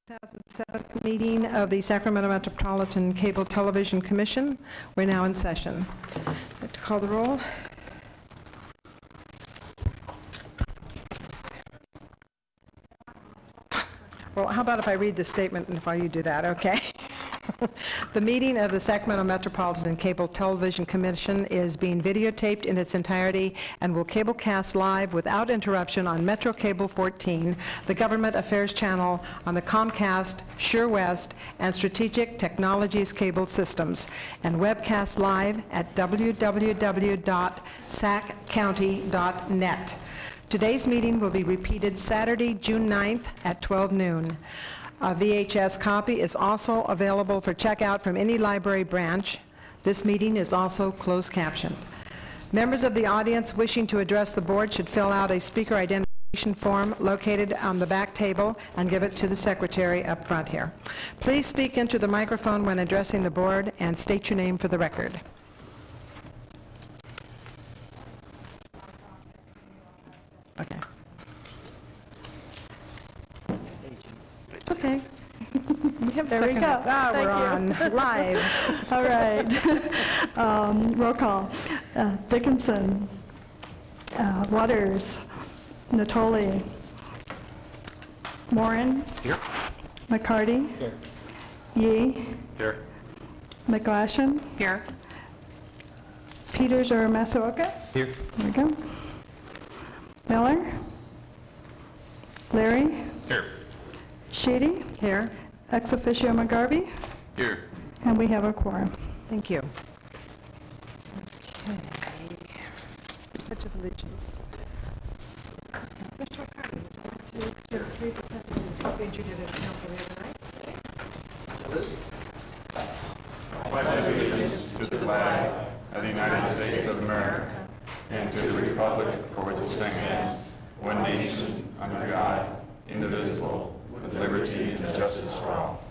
2007 meeting of the Sacramento Metropolitan Cable Television Commission. We're now in session. I'd like to call the roll. Well, how about if I read the statement and while you do that, okay? The meeting of the Sacramento Metropolitan Cable Television Commission is being videotaped in its entirety and will cablecast live without interruption on Metro Cable 14, the Government Affairs Channel on the Comcast, SureWest, and Strategic Technologies Cable Systems, and webcast live at www.saccounty.net. Today's meeting will be repeated Saturday, June 9th at 12 noon. A VHS copy is also available for checkout from any library branch. This meeting is also closed captioned. Members of the audience wishing to address the board should fill out a speaker identification form located on the back table and give it to the secretary up front here. Please speak into the microphone when addressing the board and state your name for the record. Okay. Okay. We have there we go. We're on live. All right. Roll call. Dickinson, Waters, Natoli, Morin. Here. McCarty. Here. Yee. Here. McGlashan. Here. Peters or Masuoka. Here. There we go. Miller. Larry. Here. Sheedy. Here. Ex officio McGarvey. Here. And we have a quorum. Thank you. Okay. Pledge of Allegiance. Mr. McCarty, would you like to read the pledge of allegiance you did at council the other night? I pledge allegiance to the flag of the United States of America and to the republic for which it stands, one nation, under God, indivisible, with liberty and justice for all.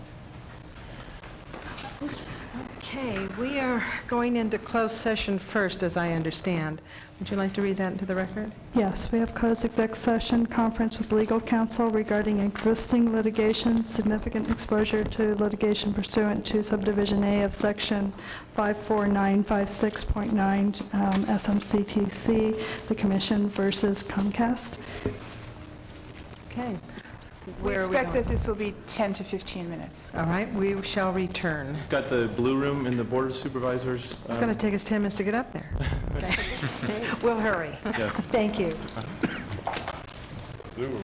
Okay, we are going into closed session first, as I understand. Would you like to read that into the record? Yes, we have closed exec session conference with legal counsel regarding existing litigation, significant exposure to litigation pursuant to subdivision A of section 54956.9 SMCTC, the Commission versus Comcast. Okay. We Where are expect going? that this will be 10 to 15 minutes. All right, we shall return. Got the blue room in the Board of Supervisors. It's going to take us 10 minutes to get up there. Okay. We'll hurry. Yes. Thank you. Blue.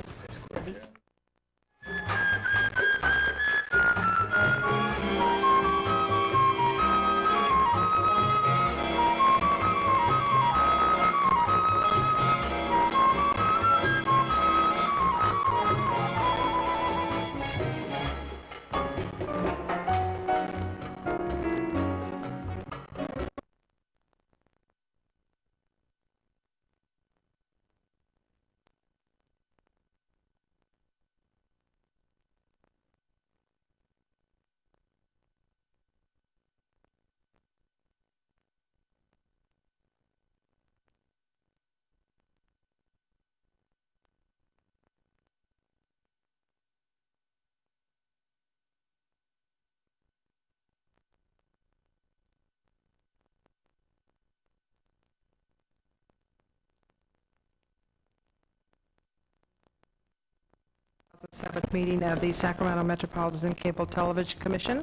The seventh meeting of the Sacramento Metropolitan Cable Television Commission.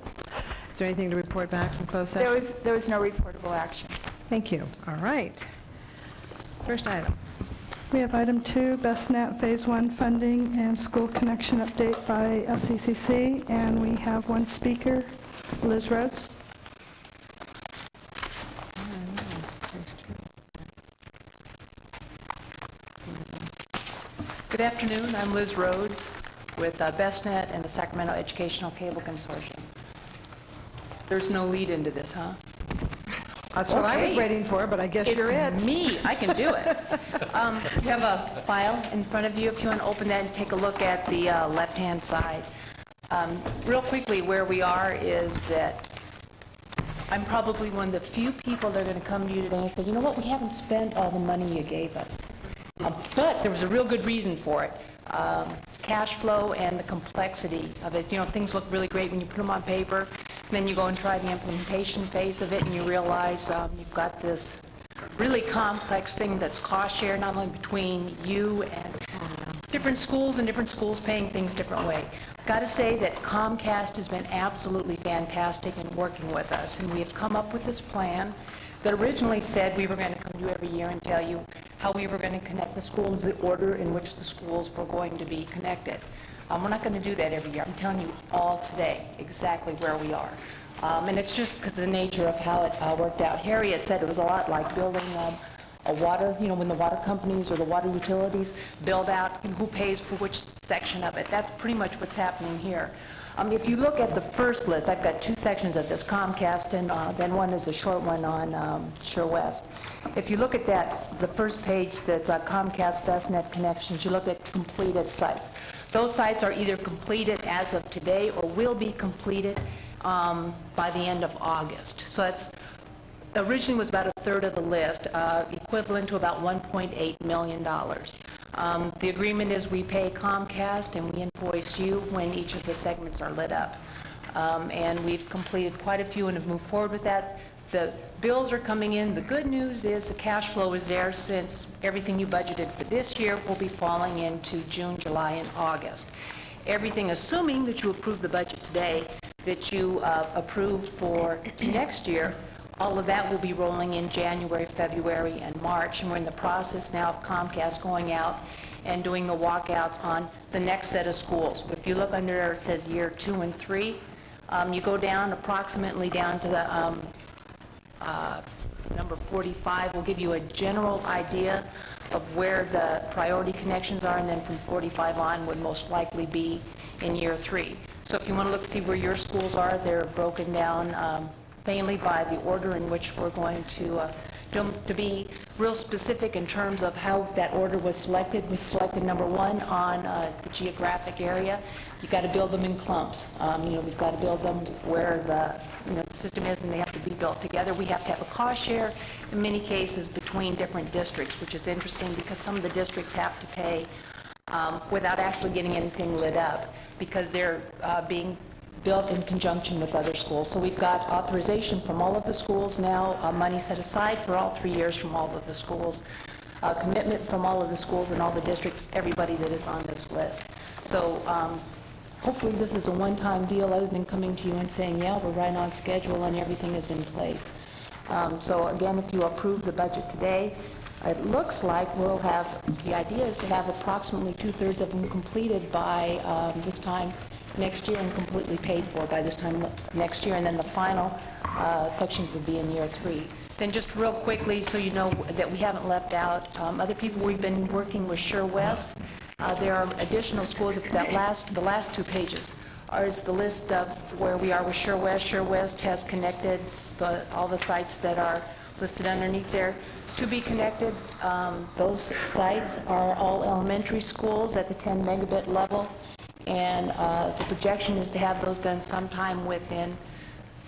Is there anything to report back from closed session? There was no reportable action. Thank you. All right. First item. We have item 2, BestNet Phase 1 funding and school connection update by SECC, and we have one speaker, Liz Rhodes. Good afternoon. I'm Liz Rhodes with BestNet and the Sacramento Educational Cable Consortium. There's no lead into this, huh? That's what I was Okay. waiting for, but I guess you're it. It's me. I can do it. You have a file in front of you. If you want to open that and take a look at the left-hand side. Real quickly, where we are is that I'm probably one of the few people that are going to come to you today and say, you know what, we haven't spent all the money you gave us. But there was a real good reason for it. cash flow and the complexity of it. You know, things look really great when you put them on paper, and then you go and try the implementation phase of it, and you realize you've got this really complex thing that's cost share, not only between you and different schools, and different schools paying things different way. Got to say that Comcast has been absolutely fantastic in working with us, and we have come up with this plan that originally said we were going to come to you every year and tell you how we were going to connect the schools, the order in which the schools were going to be connected. We're not going to do that every year. I'm telling you all today exactly where we are. And it's just because of the nature of how it worked out. Harriet said it was a lot like building a water, you know, when the water companies or the water utilities build out who pays for which section of it. That's pretty much what's happening here. If you look at the first list, I've got two sections of this, Comcast, and then one is a short one on Sure West. If you look at that, the first page that's Comcast Best Net Connections, you look at completed sites. Those sites are either completed as of today or will be completed by the end of August. So that's originally was about a third of the list, equivalent to about $1.8 million. The agreement is we pay Comcast and we invoice you when each of the segments are lit up. And we've completed quite a few and have moved forward with that. The bills are coming in. The good news is the cash flow is there, since everything you budgeted for this year will be falling into June, July, and August. Everything, assuming that you approve the budget today, that you approve for next year, all of that will be rolling in January, February, and March, and we're in the process now of Comcast going out and doing the walkouts on the next set of schools. If you look under there, it says year 2 and 3. You go down approximately down to the number 45. Will give you a general idea of where the priority connections are, and then from 45 on would most likely be in year 3. So if you want to look to see where your schools are, they're broken down mainly by the order in which we're going to be real specific in terms of how that order was selected. We selected number 1 on the geographic area. You've got to build them in clumps. You know, we've got to build them where the system is, and they have to be built together. We have to have a cost share in many cases between different districts, which is interesting because some of the districts have to pay without actually getting anything lit up because they're being built in conjunction with other schools. So we've got authorization from all of the schools now, money set aside for all 3 years from all of the schools, commitment from all of the schools and all the districts, everybody that is on this list. So hopefully this is a one-time deal other than coming to you and saying, yeah, we're right on schedule and everything is in place. So again, if you approve the budget today, it looks like we'll have, the idea is to have approximately 2/3 of them completed by this time next year and completely paid for by this time next year, and then the final section would be in year 3. Then just real quickly, so you know that we haven't left out other people, we've been working with Sure West. There are additional schools. The last 2 pages is the list of where we are with Sure West. Sure West has connected all the sites that are listed underneath there to be connected. Those sites are all elementary schools at the 10 megabit level. And the projection is to have those done sometime within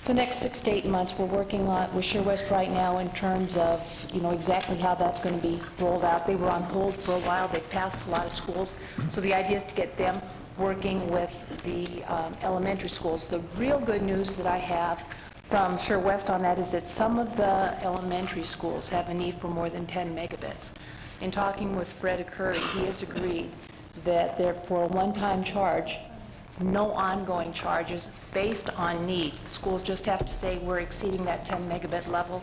the next 6 to 8 months. We're working with Sure West right now in terms of, you know, exactly how that's going to be rolled out. They were on hold for a while. They've passed a lot of schools. So the idea is to get them working with the elementary schools. The real good news that I have from Sure West on that is that some of the elementary schools have a need for more than 10 megabits. In talking with Fred Curry, he has agreed that they're for a one-time charge, no ongoing charges based on need. Schools just have to say we're exceeding that 10 megabit level,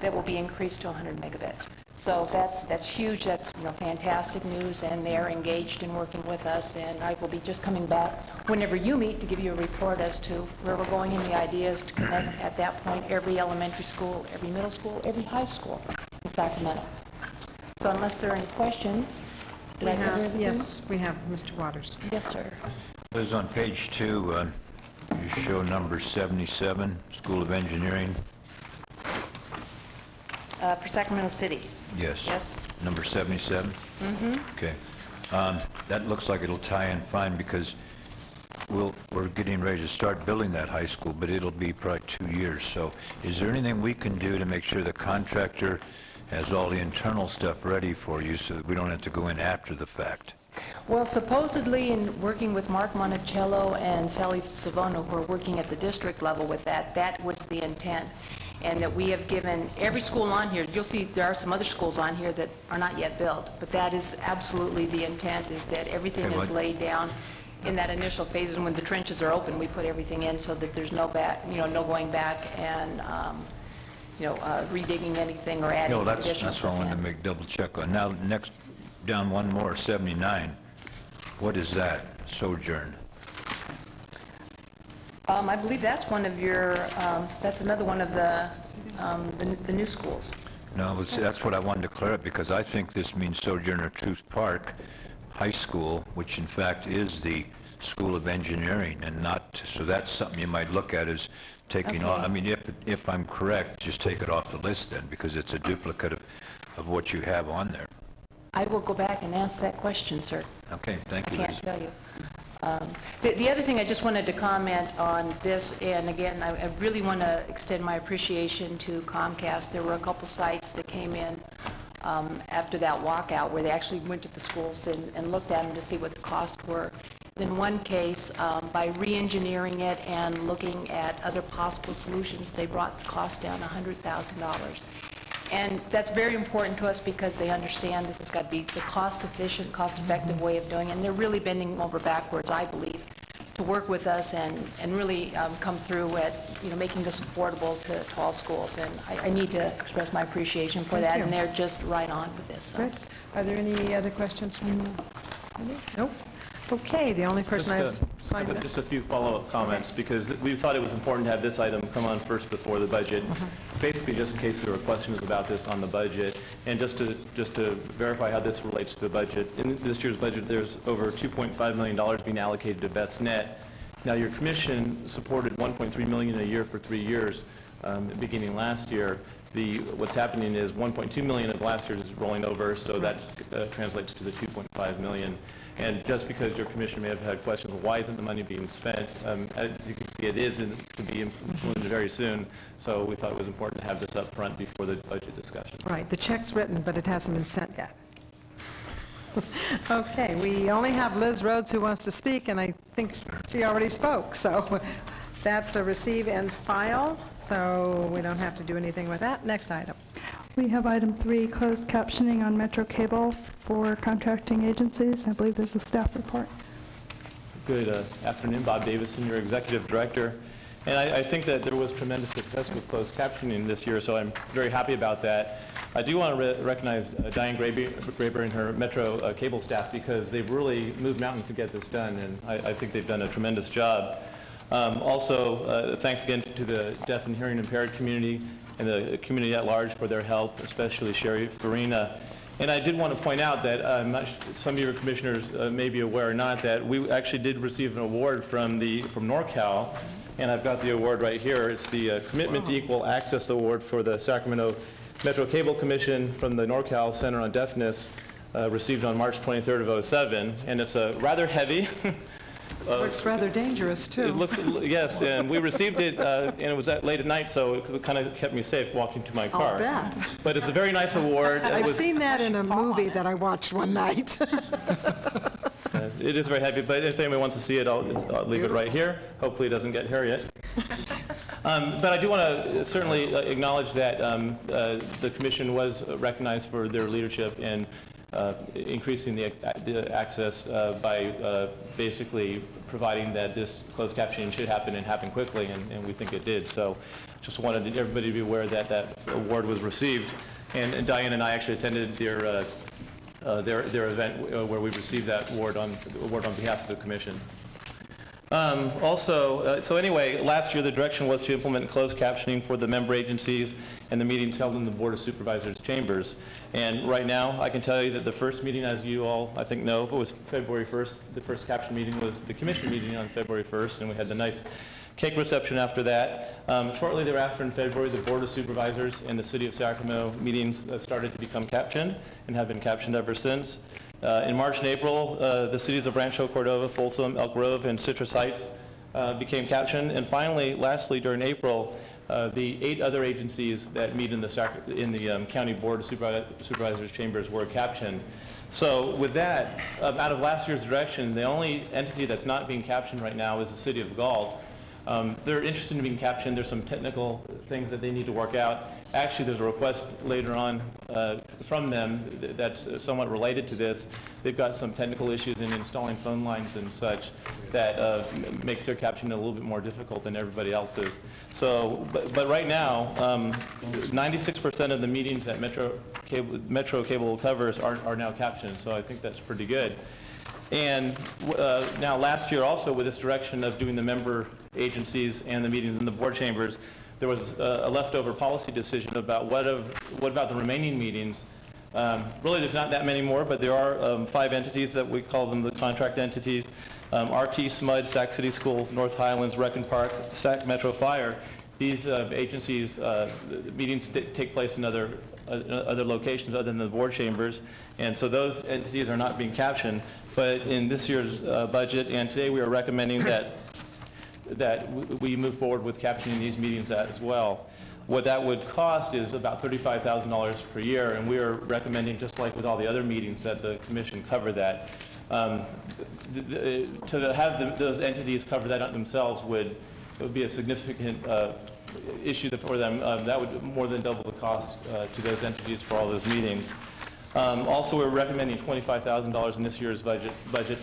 that will be increased to 100 megabits. So that's huge. That's, you know, fantastic news, and they're engaged in working with us. And I will be just coming back whenever you meet to give you a report as to where we're going, and the idea is to connect at that point every elementary school, every middle school, every high school in Sacramento. So unless there are any questions. Did I cover everything? Yes, we have Mr. Waters. Yes, sir. Liz, on page 2, you show number 77, School of Engineering. For Sacramento City. Yes. Yes. Number 77? Mm-hmm. Okay. That looks like it'll tie in fine because we're getting ready to start building that high school, but it'll be probably 2 years. So is there anything we can do to make sure the contractor has all the internal stuff ready for you so that we don't have to go in after the fact? Well, supposedly, in working with Mark Monticello and Sally Savona, who are working at the district level with that, that was the intent. And that we have given every school on here, you'll see there are some other schools on here that are not yet built, but that is absolutely the intent, is that everything Okay, is what- laid down in that initial phase, and when the trenches are open, we put everything in so that there's no back, no going back and, redigging anything or adding No, additional that's what I stuff wanted to in. make double check on. Now, next, down one more, 79, what is that, sojourn? I believe that's one of your, that's another one of the new schools. No, that's what I wanted to clear up, because I think this means Sojourner Truth Park High School, which in fact is the School of Engineering, and not, so that's something you might look at as taking off. I mean, if I'm correct, just take it off the list then, because it's a duplicate of what you have on there. I will go back and ask that question, sir. Okay, thank I you, can't Liz. tell you. The other thing I just wanted to comment on this, and again, I really want to extend my appreciation to Comcast. There were a couple sites that came in after that walkout where they actually went to the schools and looked at them to see what the costs were. In one case, by re-engineering it and looking at other possible solutions, they brought the cost down $100,000. And that's very important to us because they understand this has got to be the cost-efficient, cost-effective way of doing it. And they're really bending over backwards, I believe, to work with us and really come through at, making this affordable to all schools. And I need to express my appreciation for that, you. and they're just right on with this. So. Good. Are there any other questions from you? Nope. Okay, the only person I've signed up. Just a few follow-up comments, because we thought it was important to have this item come on first before the budget, basically just in case there were questions about this on the budget, and just to verify how this relates to the budget. In this year's budget, there's over $2.5 million being allocated to BestNet. Now, your commission supported $1.3 million a year for 3 years, beginning last year. What's happening is $1.2 million of last year's is rolling over, so that translates to the $2.5 million. And just because your commission may have had questions, why isn't the money being spent? As you can see, it is, and it's going to be implemented very soon. So we thought it was important to have this up front before the budget discussion. Right, the check's written, but it hasn't been sent yet. Okay, we only have Liz Rhodes who wants to speak, and I think she already spoke. So that's a receive and file, so we don't have to do anything with that. Next item. We have item 3, closed captioning on Metro Cable for contracting agencies. I believe there's a staff report. Good afternoon, Bob Davison, your executive director. And I think that there was tremendous success with closed captioning this year, so I'm very happy about that. I do want to recognize Diane Graber and her Metro Cable staff, because they've really moved mountains to get this done, and I think they've done a tremendous job. Also, thanks again to the deaf and hearing impaired community and the community at large for their help, especially Sherry Farina. And I did want to point out that some of your commissioners may be aware or not that we actually did receive an award from NorCal, and I've got the award right here. It's the Commitment to Equal Access Award for the Sacramento Metro Cable Commission from the NorCal Center on Deafness, received on March 23rd of 2007, and it's rather heavy. Looks rather dangerous, too. It looks, yes, and we received it, and it was late at night, so it kind of kept me safe walking to my car. bet. But it's a very nice award. I've seen that in a movie that I watched one night. It is very heavy, but if anyone wants to see it, I'll leave it right here. Hopefully it doesn't get here yet. But I do want to certainly acknowledge that the commission was recognized for their leadership in increasing the access by basically providing that this closed captioning should happen and happen quickly, and we think it did. So just wanted everybody to be aware that that award was received. And Diane and I actually attended their event where we received that award on behalf of the commission. So anyway, last year the direction was to implement closed captioning for the member agencies and the meetings held in the Board of Supervisors chambers. And right now, I can tell you that the first meeting, as you all, I think, know, it was February 1st. The first caption meeting was the commission meeting on February 1st, and we had the nice cake reception after that. Shortly thereafter, in February, the Board of Supervisors and the City of Sacramento meetings started to become captioned and have been captioned ever since. In March and April, the cities of Rancho Cordova, Folsom, Elk Grove, and Citrus Heights became captioned. And finally, lastly, during April, the 8 other agencies that meet in the County Board of Supervisors chambers were captioned. So with that, out of last year's direction, the only entity that's not being captioned right now is the city of Galt. They're interested in being captioned. There's some technical things that they need to work out. Actually, there's a request later on from them that's somewhat related to this. They've got some technical issues in installing phone lines and such that makes their captioning a little bit more difficult than everybody else's. So, but right now, 96% of the meetings that Metro Cable covers are now captioned. So I think that's pretty good. And now last year also with this direction of doing the member agencies and the meetings in the board chambers, there was a leftover policy decision about what about the remaining meetings. Really there's not that many more, but there are 5 entities that we call them the contract entities. RT, SMUD, Sac City Schools, North Highlands, Rec and Park, Sac Metro Fire. These agencies, meetings take place in other locations other than the board chambers, and so those entities are not being captioned. But in this year's budget, and today we are recommending that we move forward with captioning these meetings as well. What that would cost is about $35,000 per year, and we are recommending, just like with all the other meetings, that the commission cover that. To have those entities cover that themselves would be a significant issue for them. That would more than double the cost to those entities for all those meetings. Also, we're recommending $25,000 in this year's budget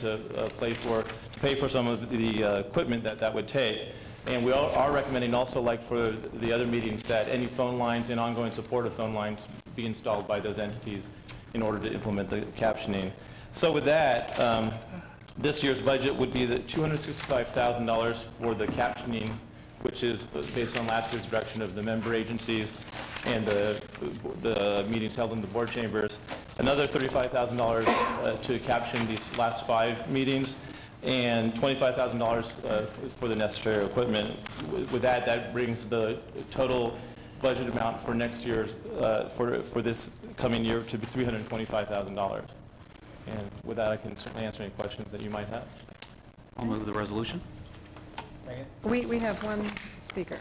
to pay for some of the equipment that would take. And we are recommending also, like for the other meetings, that any phone lines and ongoing support of phone lines be installed by those entities in order to implement the captioning. So with that, this year's budget would be the $265,000 for the captioning, which is based on last year's direction of the member agencies and the meetings held in the board chambers. Another $35,000 to caption these last 5 meetings, and $25,000 for the necessary equipment. With that brings the total budget amount for next year's, for this coming year to be $325,000. And with that, I can certainly answer any questions that you might have. I'll move the resolution. We have one speaker.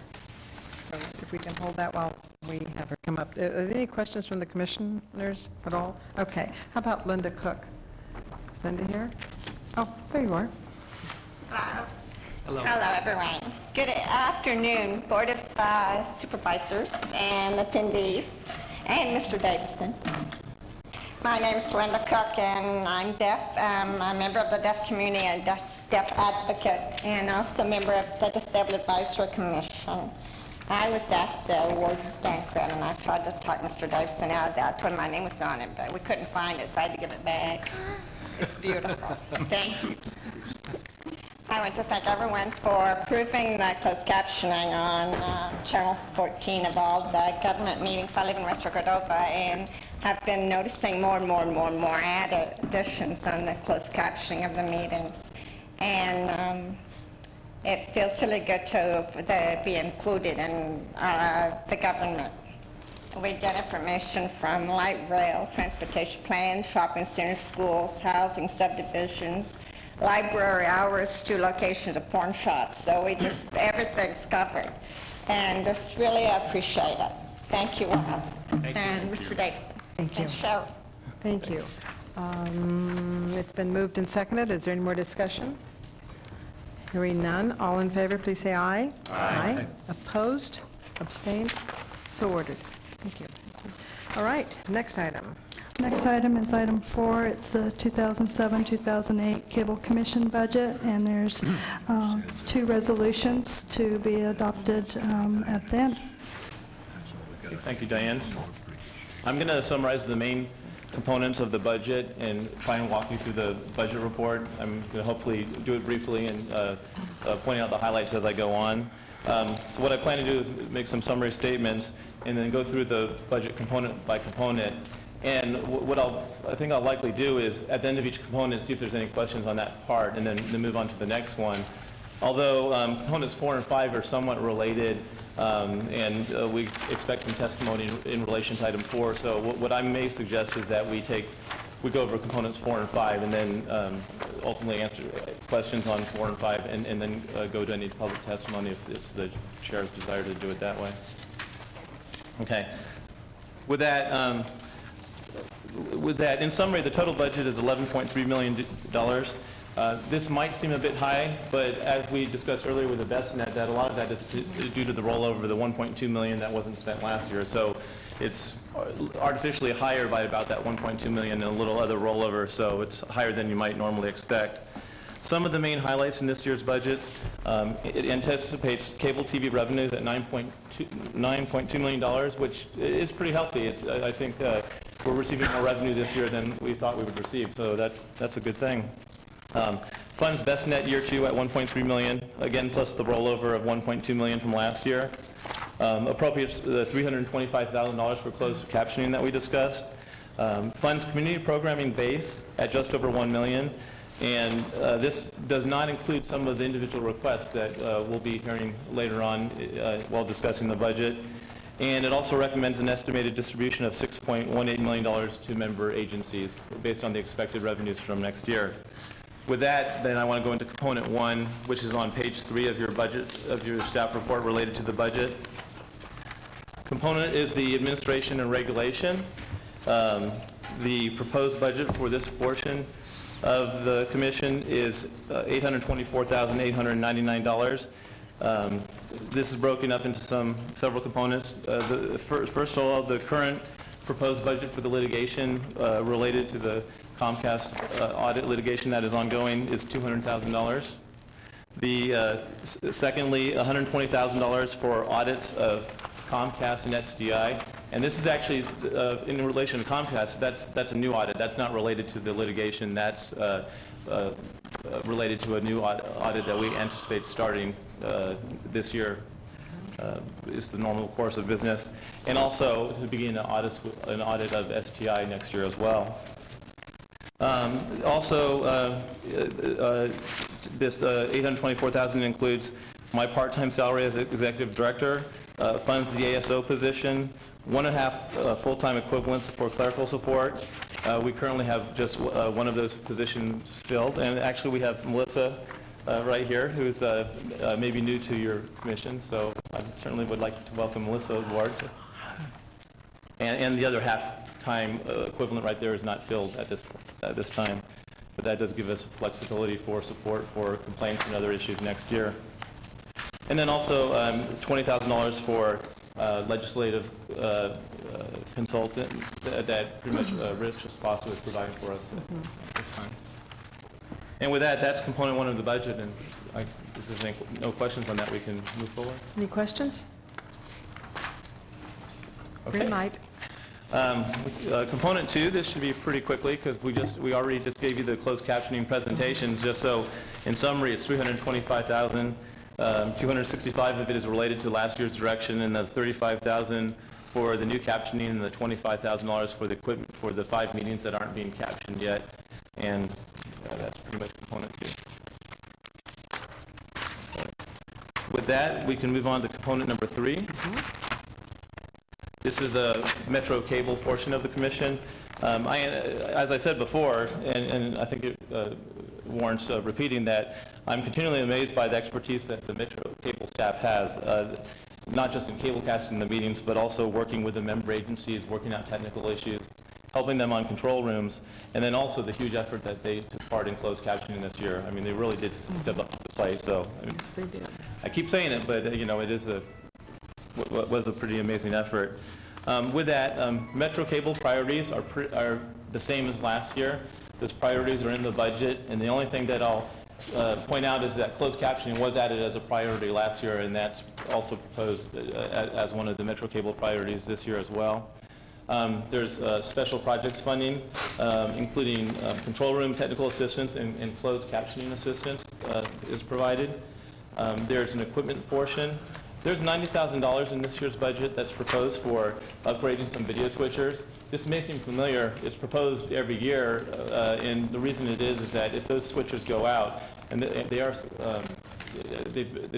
So if we can hold that while we have her come up. Are there any questions from the commissioners at all? Okay. How about Linda Cook? Is Linda here? Oh, there you are. Hello. Hello, everyone. Good afternoon, Board of Supervisors and attendees, and Mr. Davison. My name is Linda Cook, and I'm deaf. I'm a member of the deaf community and deaf advocate, and also a member of the Disabled Advisory Commission. I was at the awards banquet, and I tried to talk Mr. Davison out of that. I told him my name was on it, but we couldn't find it, so I had to give it back. It's beautiful. Thank you. I want to thank everyone for approving the closed captioning on Channel 14 of all the government meetings. I live in Rancho Cordova and have been noticing more and more added additions on the closed captioning of the meetings. And it feels really good to be included in the government. We get information from light rail, transportation plans, shopping centers, schools, housing subdivisions, library hours to locations of porn shops. So we just, everything's covered. And just really appreciate it. Thank you all. And Mr. Davison. Thank you. And Cheryl. Thank you. It's been moved and seconded. Is there any more discussion? Hearing none. All in favor, please say aye. Aye. Opposed? Abstained? So ordered. Thank you. All right, next item. Next item is item 4. It's the 2007-2008 Cable Commission budget, and there's 2 resolutions to be adopted at the end. Okay, thank you, Diane. I'm going to summarize the main components of the budget and try and walk you through the budget report. I'm going to hopefully do it briefly and point out the highlights as I go on. So what I plan to do is make some summary statements and then go through the budget component by component. And what I think I'll likely do is at the end of each component see if there's any questions on that part, and then move on to the next one. Although components 4 and 5 are somewhat related, and we expect some testimony in relation to item 4. So what I may suggest is that we go over components 4 and 5, and then ultimately answer questions on 4 and 5, and then go to any public testimony if it's the chair's desire to do it that way. Okay. With that, With that, in summary, the total budget is $11.3 million. This might seem a bit high, but as we discussed earlier with the BestNet, that a lot of that is due to the rollover of the $1.2 million that wasn't spent last year. So it's artificially higher by about that $1.2 million and a little other rollover, so it's higher than you might normally expect. Some of the main highlights in this year's budgets, it anticipates cable TV revenues at $9.2 million, which is pretty healthy. I think we're receiving more revenue this year than we thought we would receive, so that's a good thing. Funds BestNet year 2 at $1.3 million, again plus the rollover of $1.2 million from last year. Appropriates the $325,000 for closed captioning that we discussed. Funds community programming base at just over $1 million. And this does not include some of the individual requests that we'll be hearing later on while discussing the budget. And it also recommends an estimated distribution of $6.18 million to member agencies based on the expected revenues from next year. With that, then I want to go into component 1, which is on page 3 of your budget, of your staff report related to the budget. Component is the administration and regulation. The proposed budget for this portion of the commission is $824,899. This is broken up into several components. First of all, the current proposed budget for the litigation related to the Comcast audit litigation that is ongoing is $200,000. Secondly, $120,000 for audits of Comcast and SDI. And this is actually, in relation to Comcast, that's a new audit. That's not related to the litigation. That's related to a new audit that we anticipate starting this year. Is the normal course of business. And also to begin an audit of STI next year as well. This $824,000 includes my part-time salary as executive director, funds the ASO position, 1.5 full-time equivalents for clerical support. We currently have just one of those positions filled, and actually we have Melissa right here, who's maybe new to your commission, so I certainly would like to welcome Melissa aboard. And the other half-time equivalent right there is not filled at this time, but that does give us flexibility for support for complaints and other issues next year. And then also $20,000 for legislative consultant that pretty much Rich Esposito is providing for us at this time. And with that, that's component 1 of the budget, and if there's no questions on that, we can move forward. Any questions? Okay. Green light. Component 2, this should be pretty quickly because we already just gave you the closed captioning presentations. Just so, in summary, it's $325,000. 265 of it is related to last year's direction, and the $35,000 for the new captioning, and the $25,000 for the equipment for the 5 meetings that aren't being captioned yet. And that's pretty much component 2. With that, we can move on to component number 3. This is the Metro Cable portion of the commission. As I said before, and I think it warrants repeating that, I'm continually amazed by the expertise that the Metro Cable staff has, not just in cable casting the meetings, but also working with the member agencies, working out technical issues, helping them on control rooms, and then also the huge effort that they took part in closed captioning this year. I mean, they really did step up to the plate. So I mean, Yes, they did. I keep saying it, but it is was a pretty amazing effort. With that, Metro Cable priorities are the same as last year. Those priorities are in the budget, and the only thing that I'll point out is that closed captioning was added as a priority last year, and that's also proposed as one of the Metro Cable priorities this year as well. There's special projects funding, including control room technical assistance and closed captioning assistance is provided. There's an equipment portion. There's $90,000 in this year's budget that's proposed for upgrading some video switchers. This may seem familiar. It's proposed every year, and the reason it is that if those switchers go out, and they've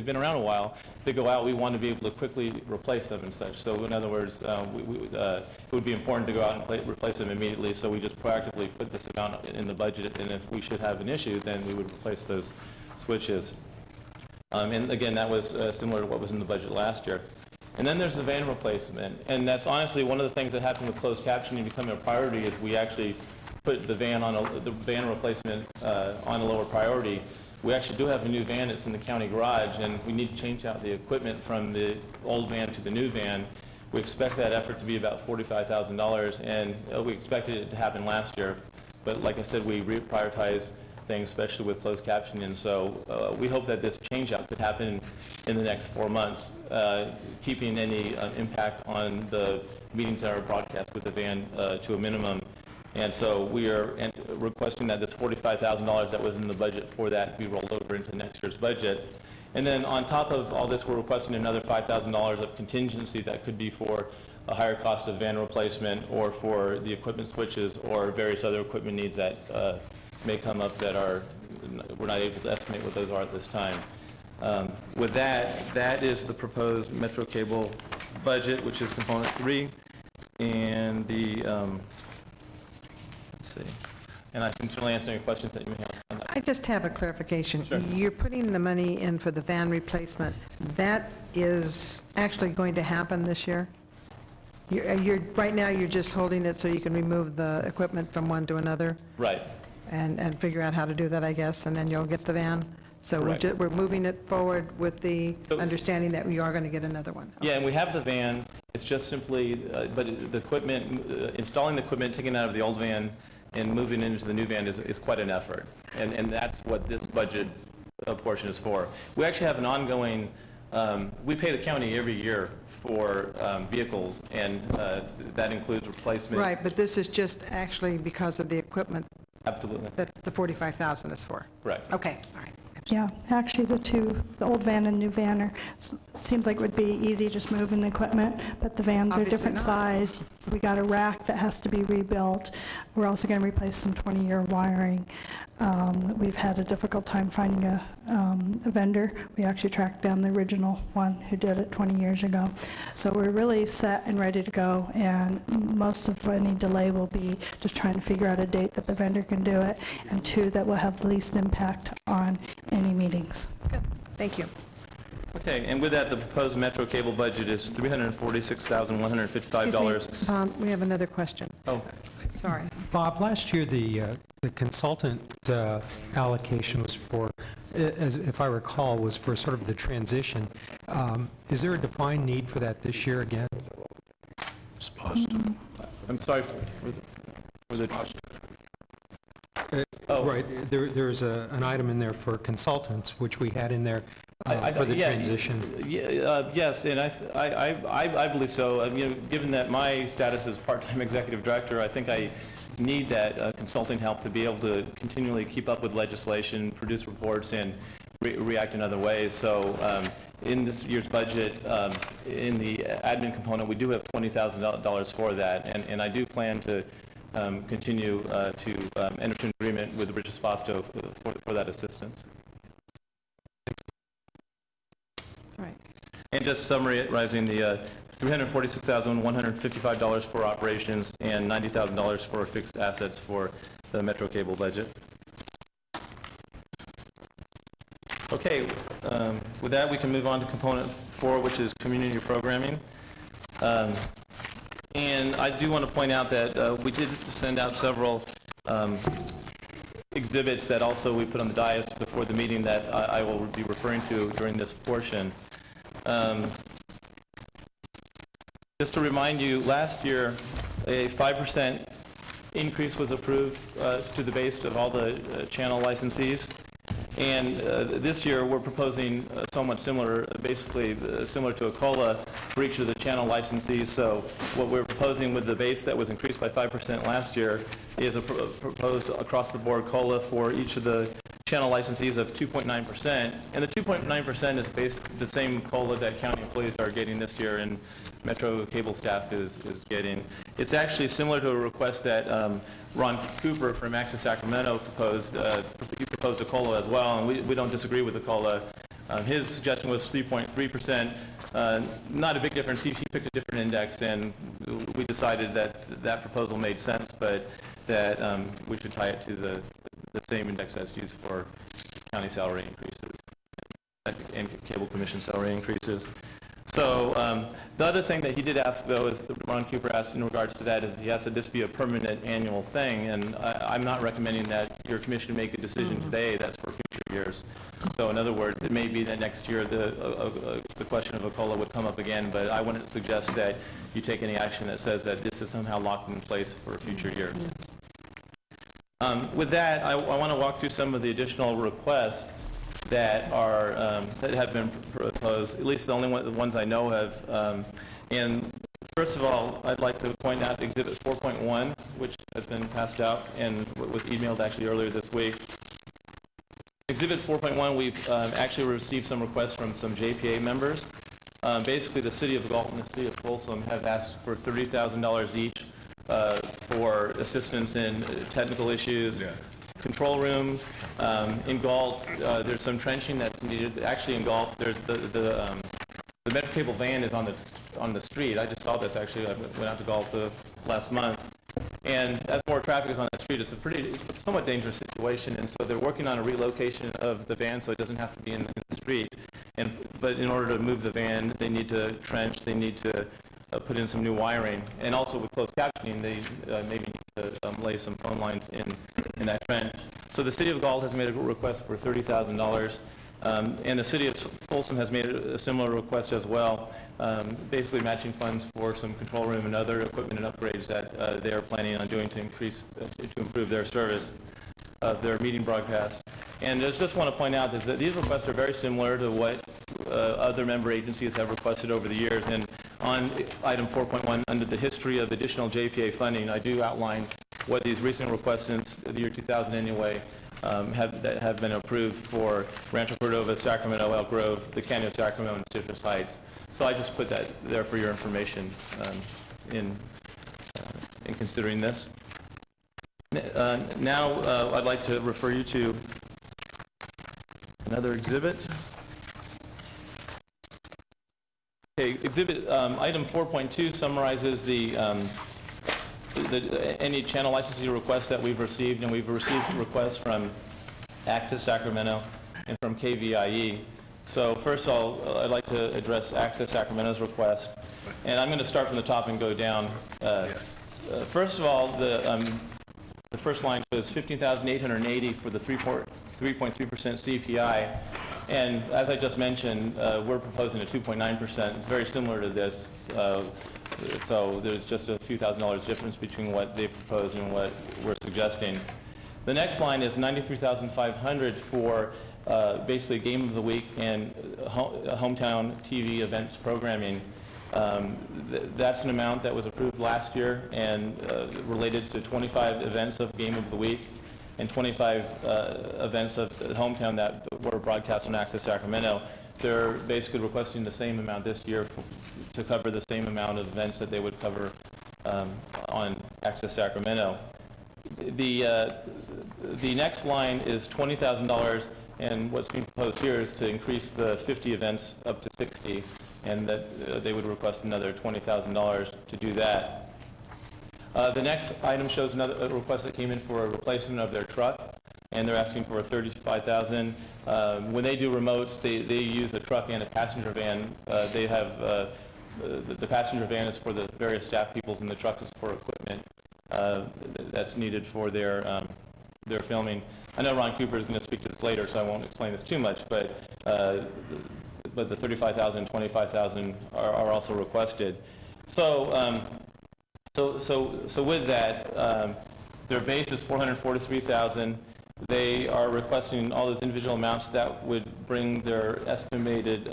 been around a while, if they go out, we want to be able to quickly replace them and such. So in other words, it would be important to go out and replace them immediately, so we just proactively put this amount in the budget, and if we should have an issue, then we would replace those switches. And again, that was similar to what was in the budget last year. And then there's the van replacement. And that's honestly one of the things that happened with closed captioning becoming a priority is we actually put the van replacement on a lower priority. We actually do have a new van that's in the county garage, and we need to change out the equipment from the old van to the new van. We expect that effort to be about $45,000, and we expected it to happen last year. But like I said, we reprioritize things, especially with closed captioning. So we hope that this change-out could happen in the next 4 months, keeping any impact on the meetings that are broadcast with the van to a minimum. And so we are requesting that this $45,000 that was in the budget for that be rolled over into next year's budget. And then on top of all this, we're requesting another $5,000 of contingency that could be for a higher cost of van replacement or for the equipment switches or various other equipment needs that may come up that we're not able to estimate what those are at this time. With that is the proposed Metro Cable budget, which is component 3, and the let's see, and I can certainly answer any questions that you may have on that. I just have a clarification. Sure. You're putting the money in for the van replacement. That is actually going to happen this year? Right now, you're just holding it so you can remove the equipment from one to another? Right. And figure out how to do that, I guess, and then you'll get the van? So Correct. we're moving it forward with the So- understanding that we are going to get another one? Yeah, and we have the van. It's just simply, but the equipment, installing the equipment, taking it out of the old van and moving into the new van is quite an effort. And that's what this budget portion is for. We actually have an ongoing, we pay the county every year for vehicles, and that includes replacement. Right, but this is just actually because of the equipment Absolutely. that the $45,000 is for? Correct. Okay, all right. Yeah, actually, the old van and new van seems like it would be easy just moving the equipment, but the vans are Obviously different not. size. We got a rack that has to be rebuilt. We're also going to replace some 20-year wiring. We've had a difficult time finding a vendor. We actually tracked down the original one who did it 20 years ago. So we're really set and ready to go, and most of any delay will be just trying to figure out a date that the vendor can do it, and 2, that will have the least impact on any meetings. Good, thank you. Okay, and with that, the proposed Metro Cable budget is $346,155. Excuse me, we have another question. Oh, Sorry. Bob, last year the consultant allocation was for, as if I recall, was for sort of the transition. Is there a defined need for that this year again? It's Boston. I'm sorry for the oh. Right, there's an item in there for consultants, which we had in there for the yeah, transition. Yes, and I believe so. Given that my status as part-time executive director, I think I need that consulting help to be able to continually keep up with legislation, produce reports, and react in other ways. So in this year's budget, in the admin component, we do have $20,000 for that, and I do plan to continue to enter into an agreement with Richard Spasto for that assistance. All right. And just summarizing the $346,155 for operations and $90,000 for fixed assets for the Metro Cable budget. Okay, with that, we can move on to component 4, which is community programming. And I do want to point out that we did send out several exhibits that also we put on the dais before the meeting that I will be referring to during this portion. Just to remind you, last year, a 5% increase was approved to the base of all the channel licensees. And this year, we're proposing somewhat similar, basically similar to a COLA for each of the channel licensees. So what we're proposing with the base that was increased by 5% last year is a proposed across-the-board COLA for each of the channel licensees of 2.9%. And the 2.9% is based the same COLA that county employees are getting this year and Metro Cable staff is getting. It's actually similar to a request that Ron Cooper from Access Sacramento proposed. He proposed a COLA as well, and we don't disagree with the COLA. His suggestion was 3.3%. Not a big difference. He picked a different index, and we decided that that proposal made sense, but that we should tie it to the same index that's used for county salary increases and cable commission salary increases. So the other thing that he did ask, though, is Ron Cooper asked in regards to that, is he asked that this be a permanent annual thing, and I'm not recommending that your commission make a decision today. That's for future years. So in other words, it may be that next year the question of a COLA would come up again, but I wouldn't suggest that you take any action that says that this is somehow locked in place for future years. With that, I want to walk through some of the additional requests that are that have been proposed, at least the only the ones I know of. And first of all, I'd like to point out Exhibit 4.1, which has been passed out and was emailed actually earlier this week. Exhibit 4.1, we've actually received some requests from some JPA members. Basically, the City of Galt and the City of Folsom have asked for $30,000 each for assistance in technical issues, control room. In Galt, there's some trenching that's needed. Actually, in Galt, there's the Metro Cable van is on the street. I just saw this actually. I went out to Galt last month, and as more traffic is on the street, it's a somewhat dangerous situation. And so they're working on a relocation of the van so it doesn't have to be in the street. But in order to move the van, they need to trench. They need to put in some new wiring, and also with closed captioning, they maybe need to lay some phone lines in that trench. So the City of Galt has made a request for $30,000, and the City of Folsom has made a similar request as well, basically matching funds for some control room and other equipment and upgrades that they are planning on doing to improve their service of their meeting broadcast. And I just want to point out that these requests are very similar to what other member agencies have requested over the years. And on item 4.1, under the history of additional JPA funding, I do outline what these recent requests since the year 2000 anyway that have been approved for Rancho Cordova, Sacramento, Elk Grove, the Canyon of Sacramento, and Citrus Heights. So I just put that there for your information in considering this. Now I'd like to refer you to another exhibit. Okay, exhibit item 4.2 summarizes any channel licensing requests that we've received, and we've received requests from Access Sacramento and from KVIE. So first of all, I'd like to address Access Sacramento's request, and I'm going to start from the top and go down. First of all, the first line shows $15,880 for the 3.3% CPI. And as I just mentioned, we're proposing a 2.9%, very similar to this. So there's just a few $1,000s difference between what they've proposed and what we're suggesting. The next line is $93,500 for basically Game of the Week and hometown TV events programming. That's an amount that was approved last year and related to 25 events of Game of the Week and 25 events of hometown that were broadcast on Access Sacramento. They're basically requesting the same amount this year to cover the same amount of events that they would cover on Access Sacramento. The next line is $20,000, and what's being proposed here is to increase the 50 events up to 60, and that they would request another $20,000 to do that. The next item shows another request that came in for a replacement of their truck, and they're asking for $35,000. When they do remotes, they use a truck and a passenger van. They have the passenger van is for the various staff peoples, and the truck is for equipment that's needed for their filming. I know Ron Cooper is going to speak to this later, so I won't explain this too much, but the $35,000 and $25,000 are also requested. So with that, their base is $443,000. They are requesting all those individual amounts that would bring their estimated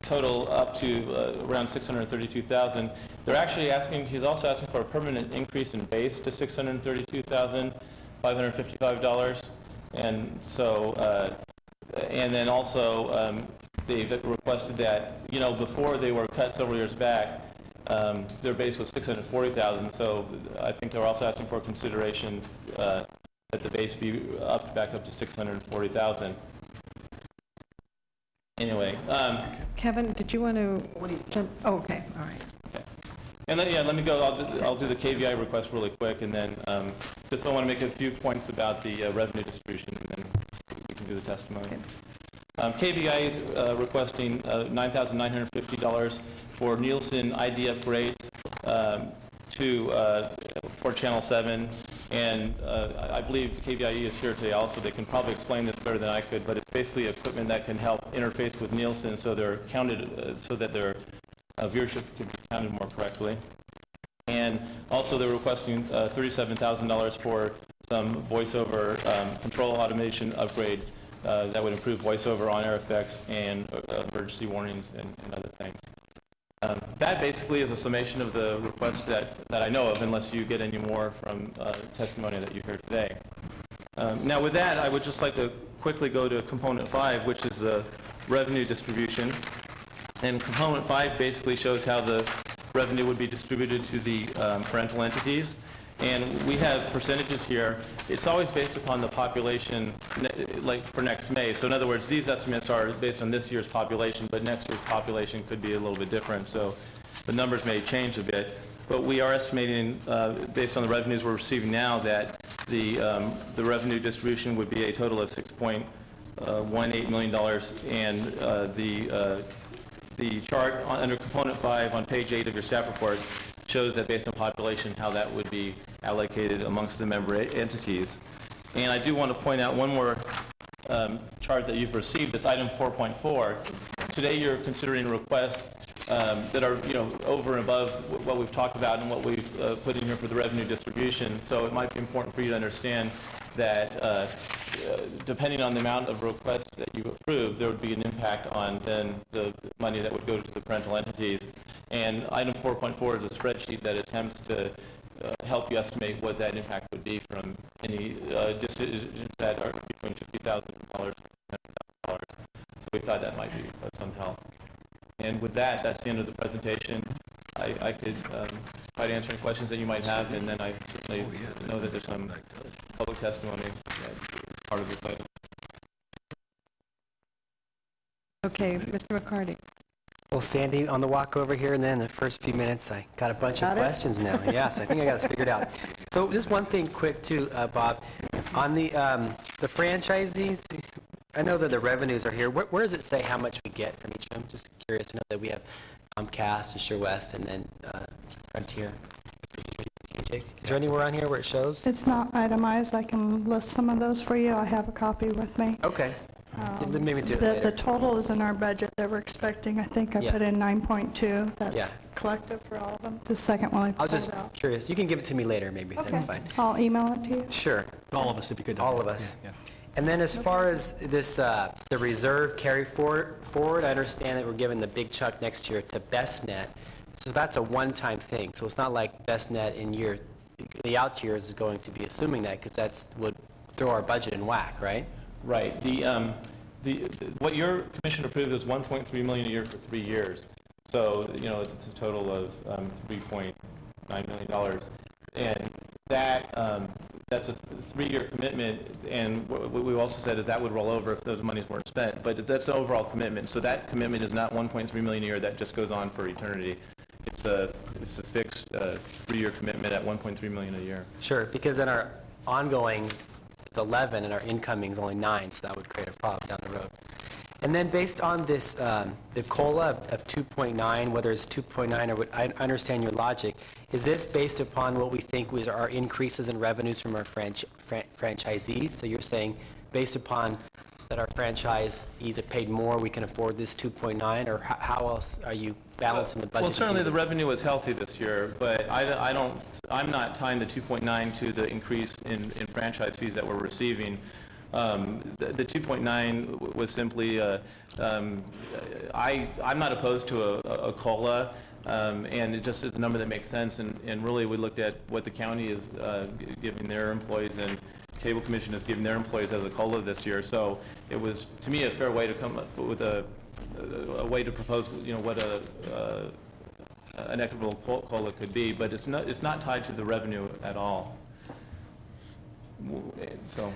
total up to around $632,000. They're actually asking, he's also asking for a permanent increase in base to $632,555. And so, and then also they've requested that, you know, before they were cut several years back, their base was $640,000. So I think they're also asking for consideration that the base be back up to $640,000. Anyway. Kevin, did you want to jump? Oh, okay, all right. Okay. And then, let me go. I'll do the KVI request really quick, and then just I want to make a few points about the revenue distribution, and then we can do the testimony. KVI is requesting $9,950 for Nielsen ID upgrades for Channel 7, and I believe KVIE is here today also. They can probably explain this better than I could, but it's basically equipment that can help interface with Nielsen so they're counted, so that their viewership can be counted more correctly. And also they're requesting $37,000 for some voiceover control automation upgrade that would improve voiceover on-air effects and emergency warnings and other things. That basically is a summation of the requests that I know of, unless you get any more from testimony that you heard today. Now with that, I would just like to quickly go to Component 5, which is the revenue distribution. And Component 5 basically shows how the revenue would be distributed to the parental entities. And we have percentages here. It's always based upon the population, like for next May. So in other words, these estimates are based on this year's population, but next year's population could be a little bit different. So the numbers may change a bit. But we are estimating, based on the revenues we're receiving now, that the revenue distribution would be a total of $6.18 million. And the chart under Component 5 on page 8 of your staff report shows that based on population, how that would be allocated amongst the member entities. And I do want to point out one more chart that you've received, this item 4.4. Today you're considering requests that are, over and above what we've talked about and what we've put in here for the revenue distribution. So it might be important for you to understand that depending on the amount of requests that you approve, there would be an impact on then the money that would go to the parental entities. And item 4.4 is a spreadsheet that attempts to help you estimate what that impact would be from any decisions that are between $50,000 and $10,000. So we thought that might be of some help. And with that, that's the end of the presentation. I could try to answer any questions that you might have, and then I certainly know that there's some public testimony as part of this item. Okay, Mr. McCarty. Well, Sandy, on the walk over here, and then in the first few minutes, I got a bunch of questions now. Yes, I think I got this figured out. So just one thing quick, too, Bob. On the franchisees, I know that the revenues are here. Where does it say how much we get from each of them? Just curious to know that we have Comcast and Sure West and then Frontier. Is there anywhere on here where it shows? It's not itemized. I can list some of those for you. I have a copy with me. Okay. Maybe do it later. The total is in our budget that we're expecting. I think I put in 9.2. That's collective for all of them. The second one I pulled out. I was just curious. You can give it to me later, maybe. Okay. That's fine. I'll email it to you. Sure. All of us, if you could. All of us. Yeah. And then as far as this, the reserve carry forward, I understand that we're giving the big chunk next year to BestNet. So that's a one-time thing. So it's not like BestNet in the out years is going to be assuming that, because that's would throw our budget in whack, right? Right. What your commission approved is $1.3 million a year for 3 years. So it's a total of $3.9 million, and that's a 3-year commitment. And what we also said is that would roll over if those monies weren't spent. But that's the overall commitment. So that commitment is not $1.3 million a year that just goes on for eternity. It's a fixed 3-year commitment at $1.3 million a year. Sure, because in our ongoing, it's 11, and our incoming is only 9, so that would create a problem down the road. And then based on this, the COLA of 2.9, whether it's 2.9 or what, I understand your logic. Is this based upon what we think was our increases in revenues from our franchisees? So you're saying based upon that our franchisees have paid more, we can afford this 2.9, or how else are you balancing the budget? Well, certainly the revenue was healthy this year, but I'm not tying the 2.9 to the increase in franchise fees that we're receiving. The 2.9 was simply, I'm not opposed to a COLA, and it just is a number that makes sense, and really we looked at what the county is giving their employees, and Cable Commission is giving their employees as a COLA this year. So it was, to me, a fair way to come up with a way to propose, what an equitable COLA could be, but it's not tied to the revenue at all. So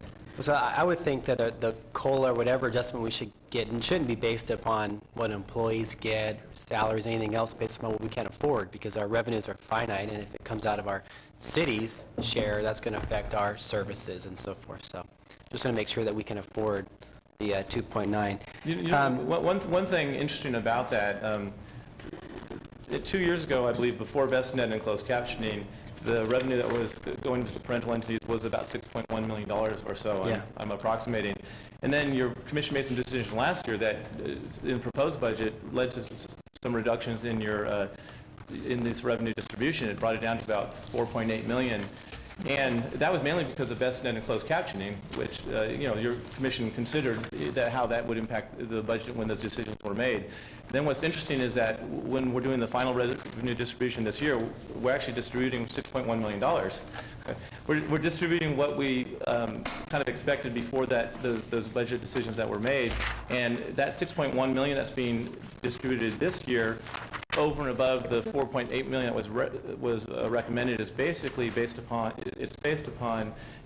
I would think that the COLA or whatever adjustment we should get, and shouldn't be based upon what employees get, salaries, anything else, based upon what we can afford, because our revenues are finite, and if it comes out of our city's share, that's going to affect our services and so forth. So just going to make sure that we can afford the 2.9. One thing interesting about that, 2 years ago, I believe, before VestNet and closed captioning, the revenue that was going to the parental entities was about $6.1 million or so. Yeah. I'm approximating. And then your commission made some decision last year that in the proposed budget led to some reductions in your in this revenue distribution. It brought it down to about $4.8 million. And that was mainly because of VestNet and closed captioning, which, your commission considered how that would impact the budget when those decisions were made. Then what's interesting is that when we're doing the final revenue distribution this year, we're actually distributing $6.1 million. We're distributing what we kind of expected before those budget decisions that were made. And that $6.1 million that's being distributed this year over and above the $4.8 million that was recommended is basically based upon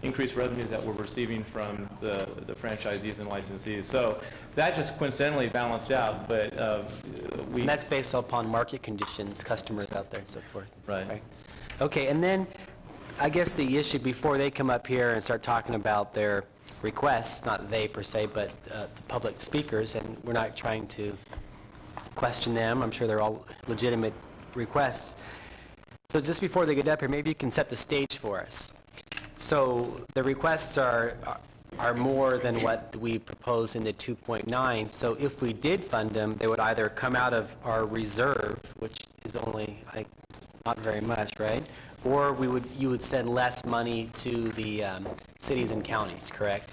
increased revenues that we're receiving from the franchisees and licensees. So that just coincidentally balanced out, but And that's based upon market conditions, customers out there and so forth. Right. Okay, and then I guess the issue before they come up here and start talking about their requests, not they per se, but the public speakers, and we're not trying to question them. I'm sure they're all legitimate requests. So just before they get up here, maybe you can set the stage for us. So the requests are more than what we proposed in the 2.9. So if we did fund them, they would either come out of our reserve, which is only not very much, right? Or you would send less money to the cities and counties, correct?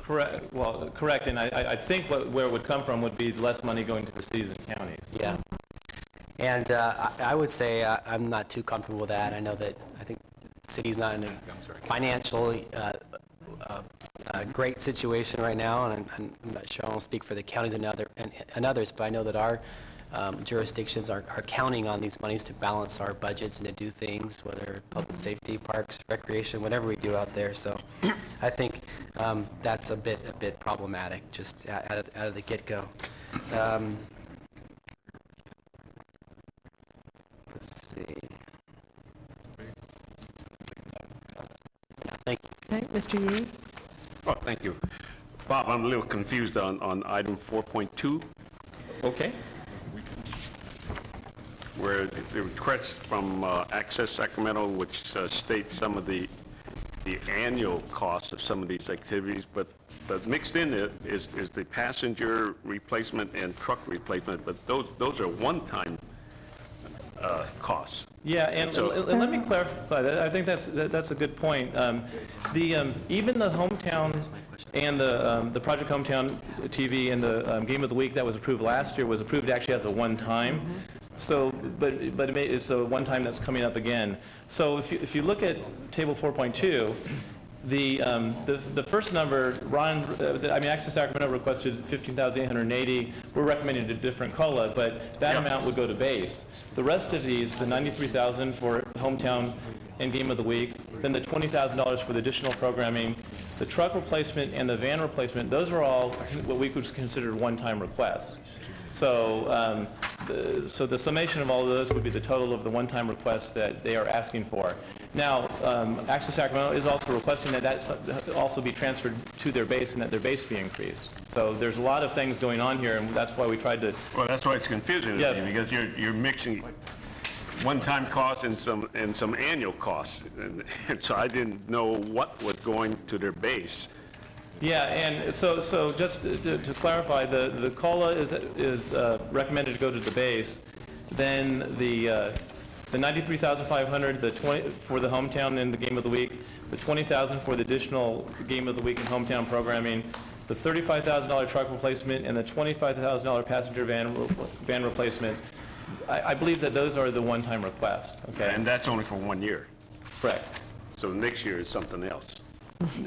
Correct. Well, correct. And I think where it would come from would be less money going to the cities and counties. Yeah. And I would say I'm not too comfortable with that. I think the city's not in a financially great situation right now, and I'm not sure I won't speak for the counties and others, but I know that our jurisdictions are counting on these monies to balance our budgets and to do things, whether public safety, parks, recreation, whatever we do out there. So I think that's a bit problematic just out of the get-go. Let's see. Thank you. Okay, Mr. Yee? Oh, thank you. Bob, I'm a little confused on item 4.2, Okay. where the request from Access Sacramento, which states some of the annual costs of some of these activities, but mixed in it is the passenger replacement and truck replacement, but those are one-time costs. Yeah, and let me clarify that. I think that's a good point. Even the Hometown and the Project Hometown TV and the Game of the Week that was approved last year was approved actually as a one-time. So, but it's a one-time that's coming up again. So if you look at table 4.2, the first number, Access Sacramento requested $15,880. We're recommending a different COLA, but that amount would go to base. The rest of these, the $93,000 for Hometown and Game of the Week, then the $20,000 for the additional programming, the truck replacement and the van replacement, those are all what we could consider one-time requests. So, so the summation of all of those would be the total of the one-time requests that they are asking for. Now, Access Sacramento is also requesting that that also be transferred to their base and that their base be increased. So there's a lot of things going on here, and that's why we tried to... Well, that's why it's confusing, Yes. because you're mixing one-time costs and some annual costs, and so I didn't know what was going to their base. Yeah, and so just to clarify, the COLA is recommended to go to the base. Then the $93,500, the 20 for the Hometown and the Game of the Week, the $20,000 for the additional Game of the Week and Hometown programming, the $35,000 truck replacement, and the $25,000 passenger van replacement. I believe that those are the one-time requests. Okay, And that's only for 1 year. correct. So next year is something else.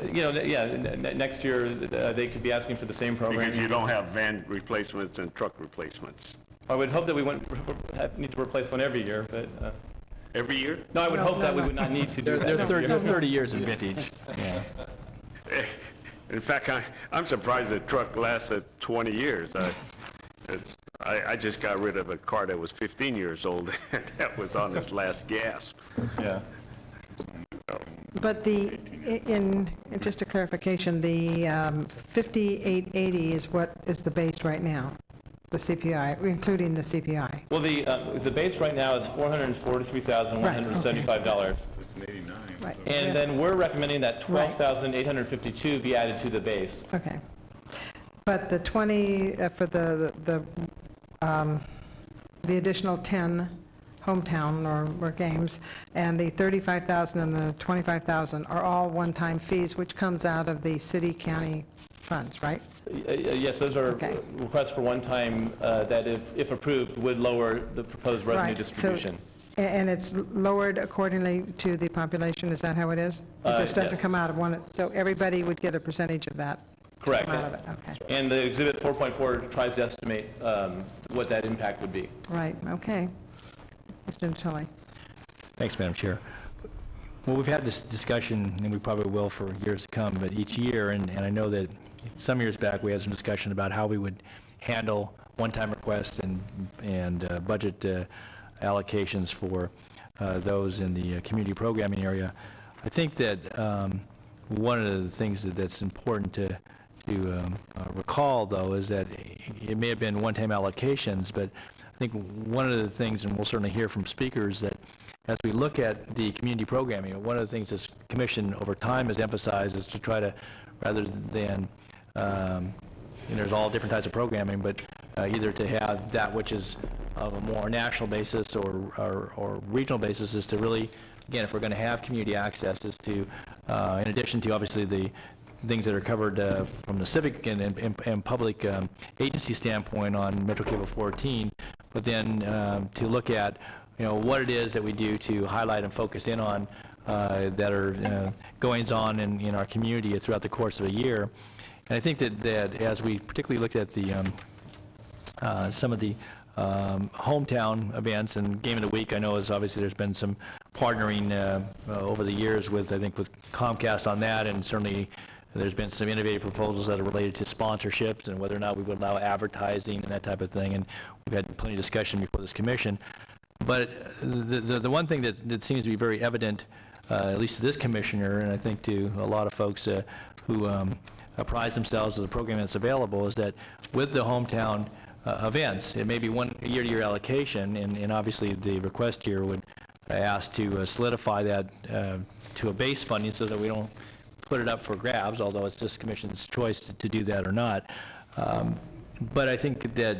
Next year they could be asking for the same program. Because you don't have van replacements and truck replacements. I would hope that we wouldn't need to replace one every year, but... Every year? No, I would hope that we would not need to do that. They're 30 years in vintage. In fact, I'm surprised the truck lasted 20 years. I just got rid of a car that was 15 years old. That was on its last gasp. Yeah. But the Just a clarification, the 5880 is what is the base right now, the CPI, including the CPI. Well, the base right now is $443,175. Right. And then we're recommending that $12,852 be added to the base. Okay. But the 20, for the additional 10 hometown or games, and the $35,000 and the $25,000 are all one-time fees, which comes out of the city-county funds, right? Yes, those are Okay. requests for one time that, if approved, would lower the proposed revenue Right. distribution. And it's lowered accordingly to the population, is that how it is? It just doesn't Yes. come out of one, so everybody would get a percentage of that? Correct. Come out of it, okay. And the Exhibit 4.4 tries to estimate what that impact would be. Right, okay. Mr. Natoli. Thanks, Madam Chair. Well, we've had this discussion, and we probably will for years to come, but each year, and I know that some years back, we had some discussion about how we would handle one-time requests and budget allocations for those in the community programming area. I think that one of the things that's important to recall, though, is that it may have been one-time allocations, but I think one of the things, and we'll certainly hear from speakers, that as we look at the community programming, one of the things this commission over time has emphasized is to try to, rather than, there's all different types of programming, but either to have that which is of a more national basis or regional basis, is to really, again, if we're going to have community access, is to, in addition to obviously the things that are covered from the civic and public agency standpoint on Metro Cable 14, but then to look at, what it is that we do to highlight and focus in on that are goings on in our community throughout the course of a year. And I think that as we particularly looked at the some of the hometown events and Game of the Week, I know is obviously there's been some partnering over the years with, I think, with Comcast on that, and certainly there's been some innovative proposals that are related to sponsorships and whether or not we would allow advertising and that type of thing, and we've had plenty of discussion before this commission. But the one thing that seems to be very evident, at least to this commissioner, and I think to a lot of folks who apprise themselves of the program that's available, is that with the hometown events, it may be one year-to-year allocation, and obviously the request here would ask to solidify that to a base funding so that we don't put it up for grabs, although it's this commission's choice to do that or not. But I think that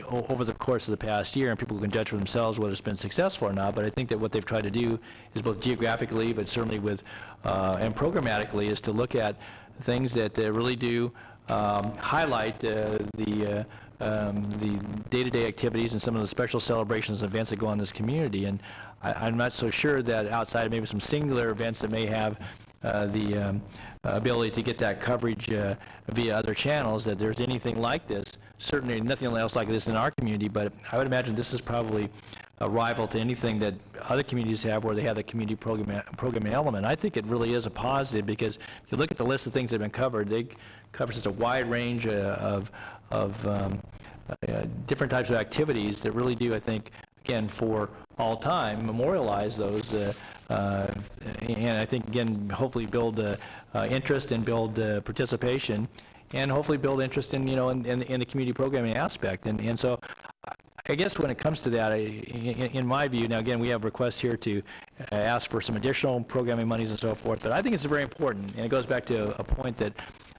over the course of the past year, and people can judge for themselves whether it's been successful or not, but I think that what they've tried to do is both geographically, but certainly with, and programmatically, is to look at things that really do highlight the day-to-day activities and some of the special celebrations and events that go on in this community. And I'm not so sure that outside of maybe some singular events that may have the ability to get that coverage via other channels, that there's anything like this. Certainly nothing else like this in our community, but I would imagine this is probably a rival to anything that other communities have where they have the community programming element. I think it really is a positive, because if you look at the list of things that have been covered, they cover such a wide range of different types of activities that really do, I think, again, for all time, memorialize those, and I think, again, hopefully build interest and build participation, and hopefully build interest in, in the community programming aspect. And so I guess when it comes to that, in my view, now again, we have requests here to ask for some additional programming monies and so forth, but I think it's very important, and it goes back to a point that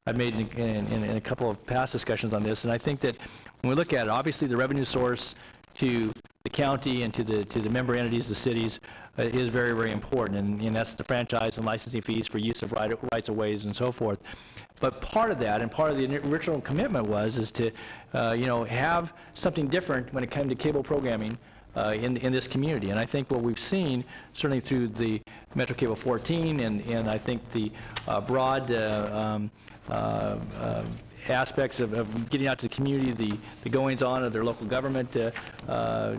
I've made in a couple of past discussions on this, and I think that when we look at it, obviously the revenue source to the county and to the member entities, the cities, is very, very important, and that's the franchise and licensing fees for use of rights of ways and so forth. But part of that, and part of the original commitment is to, have something different when it came to cable programming in this community. And I think what we've seen, certainly through the Metro Cable 14, and I think the broad aspects of getting out to the community, the goings-on of their local government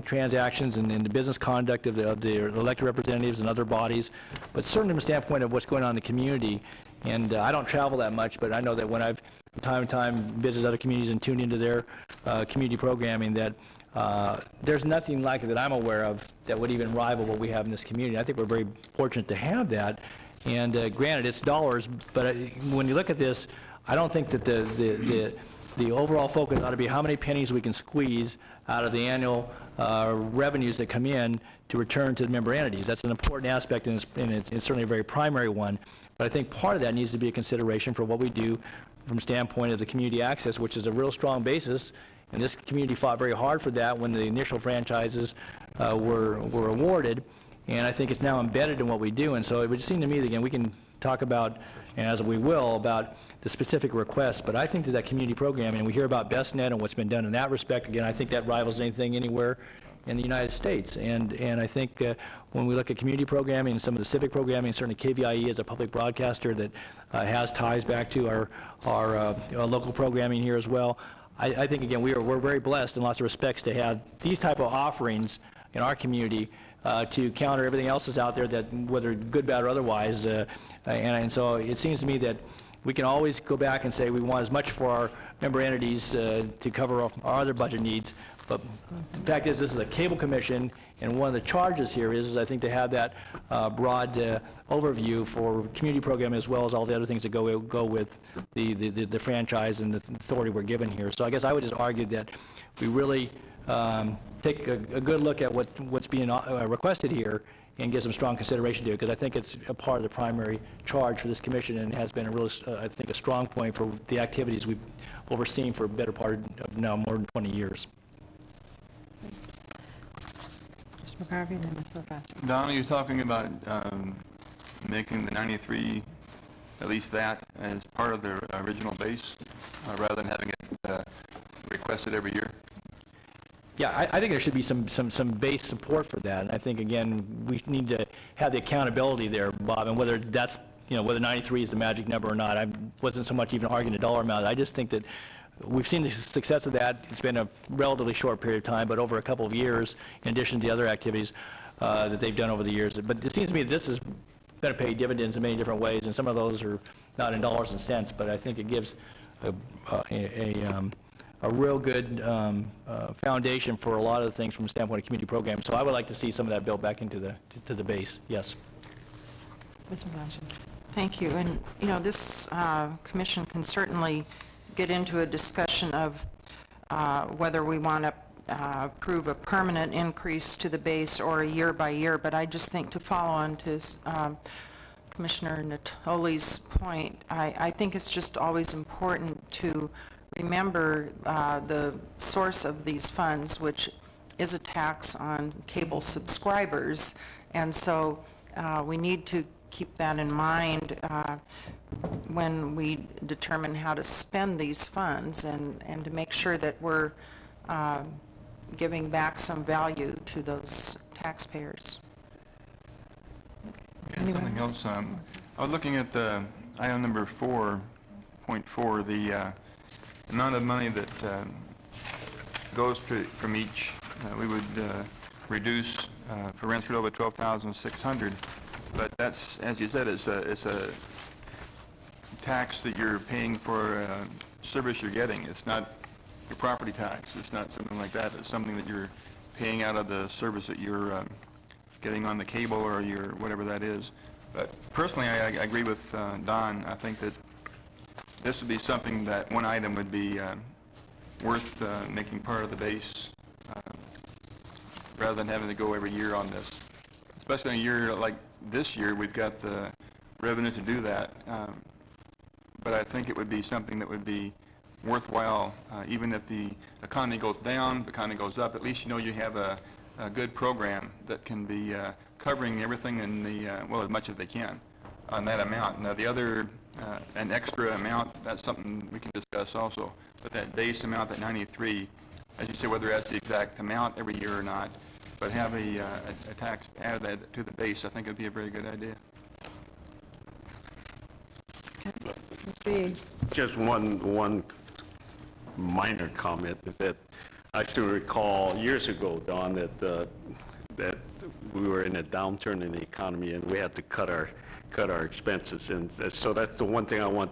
transactions and the business conduct of their elected representatives and other bodies, but certainly from the standpoint of what's going on in the community. And I don't travel that much, but I know that when I've from time to time visited other communities and tuned into their community programming, that there's nothing like it that I'm aware of that would even rival what we have in this community. I think we're very fortunate to have that. And granted, it's dollars, but when you look at this, I don't think that the overall focus ought to be how many pennies we can squeeze out of the annual revenues that come in to return to the member entities. That's an important aspect, and it's certainly a very primary one. But I think part of that needs to be a consideration for what we do from standpoint of the community access, which is a real strong basis. And this community fought very hard for that when the initial franchises were awarded. And I think it's now embedded in what we do. And so it would seem to me that, again, we can talk about, and as we will, about the specific requests. But I think that community programming, and we hear about BestNet and what's been done in that respect, again, I think that rivals anything anywhere in the United States. And I think when we look at community programming and some of the civic programming, certainly KVIE is a public broadcaster that has ties back to our local programming here as well. I think, again, we're very blessed in lots of respects to have these type of offerings in our community to counter everything else that's out there, that whether good, bad, or otherwise. And so it seems to me that we can always go back and say we want as much for our member entities to cover our other budget needs. But the fact is, this is a cable commission, and one of the charges here is I think, to have that broad overview for community programming as well as all the other things that go with the franchise and the authority we're given here. So I guess I would just argue that we really take a good look at what's being requested here and give some strong consideration to it, because I think it's a part of the primary charge for this commission, and has been a really, I think, a strong point for the activities we've overseen for a better part of now more than 20 years. Mr. McCarvey, then Ms. Professor. Don, are you talking about making the 93, at least that, as part of the original base, rather than having it requested every year? Yeah, I think there should be some base support for that. And I think, again, we need to have the accountability there, Bob, and whether that's, whether 93 is the magic number or not. I wasn't so much even arguing the dollar amount. I just think that we've seen the success of that. It's been a relatively short period of time, but over a couple of years, in addition to the other activities that they've done over the years. But it seems to me that this is going to pay dividends in many different ways, and some of those are not in dollars and cents, but I think it gives a real good foundation for a lot of the things from the standpoint of community programs. So I would like to see some of that built back into the base. Yes. Ms. Blanchard. Thank you. And, this commission can certainly get into a discussion of whether we want to approve a permanent increase to the base or a year by year, but I just think, to follow on to Commissioner Natoli's point, I think it's just always important to remember the source of these funds, which is a tax on cable subscribers, and so we need to keep that in mind when we determine how to spend these funds, and to make sure that we're giving back some value to those taxpayers. Yeah, something else. I was looking at the item number 4.4, the amount of money that goes from each. We would reduce for Rensselaer over $12,600, but that's, as you said, it's a tax that you're paying for service you're getting. It's not your property tax. It's not something like that. It's something that you're paying out of the service that you're getting on the cable or your whatever that is. But personally, I agree with Don. I think that this would be something that one item would be worth making part of the base rather than having to go every year on this. Especially in a year like this year, we've got the revenue to do that. But I think it would be something that would be worthwhile, even if the economy goes down, the economy goes up, at least you have a good program that can be covering everything in the, well, as much as they can on that amount. Now, the other, an extra amount, that's something we can discuss also. But that base amount, that 93, as you say, whether that's the exact amount every year or not, but have a tax added to the base, I think would be a very good idea. Just one minor comment is that I still recall years ago, Don, that we were in a downturn in the economy and we had to cut our expenses, and so that's the one thing I want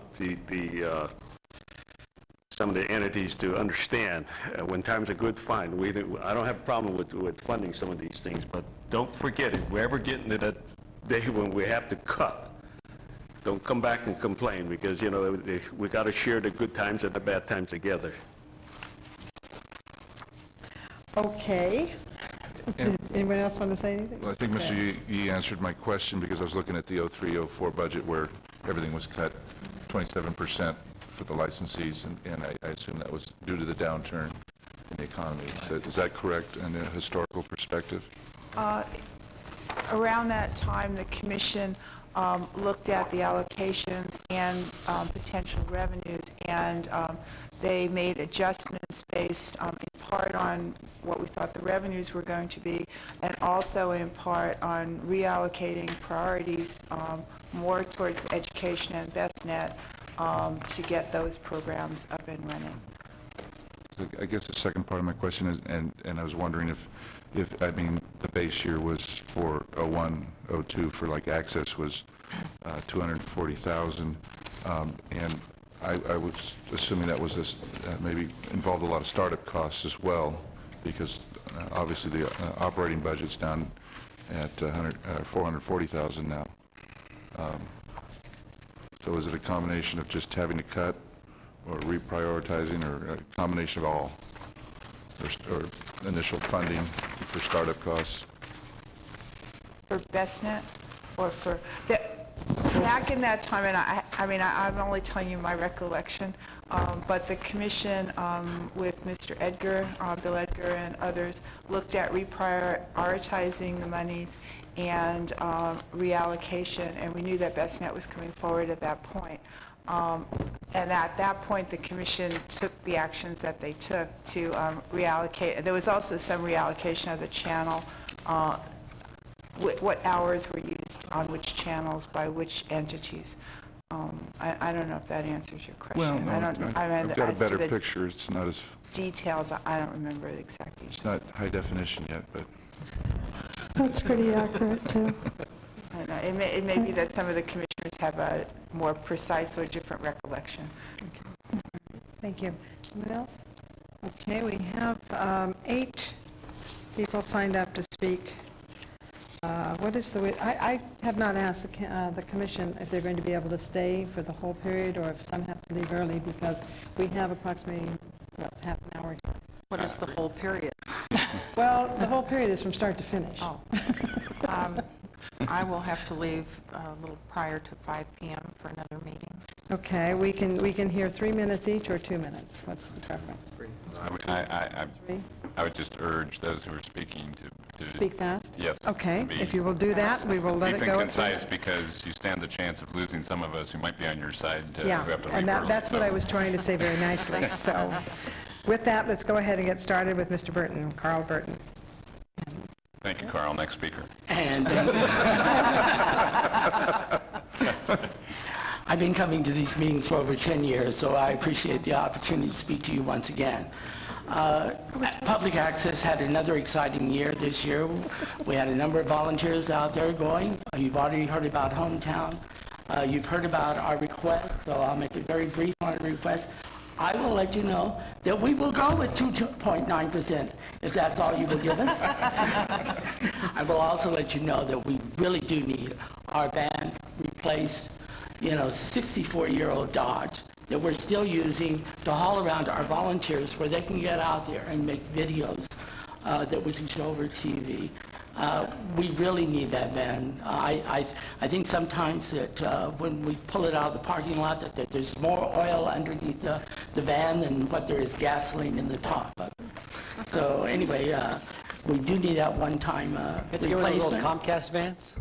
some of the entities to understand. When times are good, fine. I don't have a problem with funding some of these things, but don't forget, if we're ever getting to that day when we have to cut, don't come back and complain, because, we got to share the good times and the bad times together. Okay. Did anyone else want to say anything? Well, I think Mr. Yee answered my question, because I was looking at the 03-04 budget where everything was cut 27% for the licensees, and I assume that was due to the downturn in the economy. Is that correct in a historical perspective? Around that time, the commission looked at the allocations and potential revenues, and they made adjustments based in part on what we thought the revenues were going to be, and also in part on reallocating priorities more towards education and BestNet to get those programs up and running. I guess the second part of my question is, and I was wondering if the base year was for 01, 02 for like access was 240,000, and I was assuming that was maybe involved a lot of startup costs as well, because obviously the operating budget's down at 440,000 now. So is it a combination of just having to cut, or reprioritizing, or a combination of all, or initial funding for startup costs? For BestNet, or for back in that time, and I'm only telling you my recollection, but the commission with Mr. Edgar, Bill Edgar, and others looked at reprioritizing the monies and reallocation, and we knew that BestNet was coming forward at that point. And at that point, the commission took the actions that they took to reallocate. There was also some reallocation of the channel, what hours were used on which channels by which entities. I don't know if that answers your question. Well, no, I've got a better picture. It's not as... Details, I don't remember exactly. It's not high definition yet, but... That's pretty accurate, too. I know. It may be that some of the commissioners have a more precise or different recollection. Okay. Thank you. Anyone else? Okay, we have 8 people signed up to speak. What is I have not asked the commission if they're going to be able to stay for the whole period, or if some have to leave early, because we have approximately, half an hour. What is the whole period? Well, the whole period is from start to finish. Oh. I will have to leave a little prior to 5 p.m. for another meeting. Okay, we can hear 3 minutes each, or 2 minutes. What's the preference? I would just urge those who are speaking to Speak fast? Yes. Okay, if you will do that, we will let it go. Brief and concise, because you stand the chance of losing some of us who might be on your side who Yeah, have to leave and early, that's what so. I was trying to say very nicely. So with that, let's go ahead and get started with Mr. Burton, Carl Burton. Thank you, Carl. Next speaker. And I've been coming to these meetings for over 10 years, so I appreciate the opportunity to speak to you once again. Public Access had another exciting year this year. We had a number of volunteers out there going. You've already heard about Hometown. You've heard about our request, so I'll make it very brief on the request. I will let you know that we will go with 2.9% if that's all you will give us. I will also let you know that we really do need our van replaced, 64-year-old Dodge that we're still using to haul around our volunteers where they can get out there and make videos that we can show over TV. We really need that van. I think sometimes that when we pull it out of the parking lot that there's more oil underneath the van than what there is gasoline in the top of it. So anyway, we do need that one-time Let's get rid of those replacement. old Comcast vans?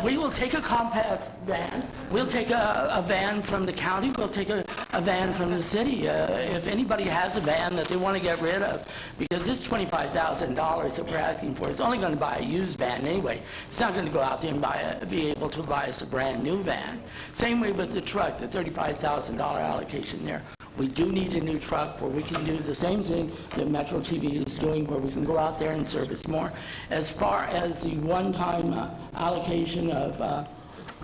We will take a Comcast van. We'll take a van from the county. We'll take a van from the city. If anybody has a van that they want to get rid of, because this $25,000 that we're asking for is only going to buy a used van anyway. It's not going to go out there and be able to buy us a brand new van. Same way with the truck, the $35,000 allocation there. We do need a new truck where we can do the same thing that Metro TV is doing, where we can go out there and service more. As far as the one-time allocation of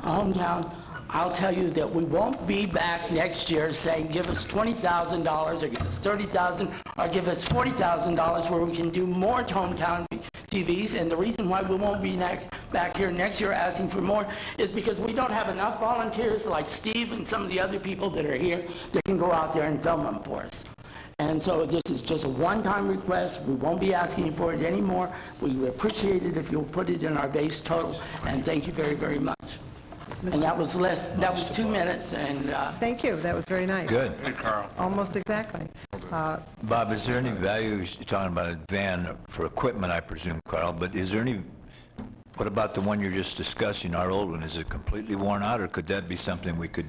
Hometown, I'll tell you that we won't be back next year saying give us $20,000 or give us $30,000 or give us $40,000 where we can do more Hometown TVs. And the reason why we won't be back here next year asking for more is because we don't have enough volunteers like Steve and some of the other people that are here that can go out there and film them for us. And so this is just a one-time request. We won't be asking you for it anymore. We would appreciate it if you'll put it in our base total, and thank you very, very much. And that was 2 minutes, and... Thank you, that was very nice. Good. Hey, Carl. Almost exactly. Bob, is there any value, you're talking about a van for equipment, I presume, Carl, but is there any, what about the one you're just discussing, our old one? Is it completely worn out, or could that be something we could...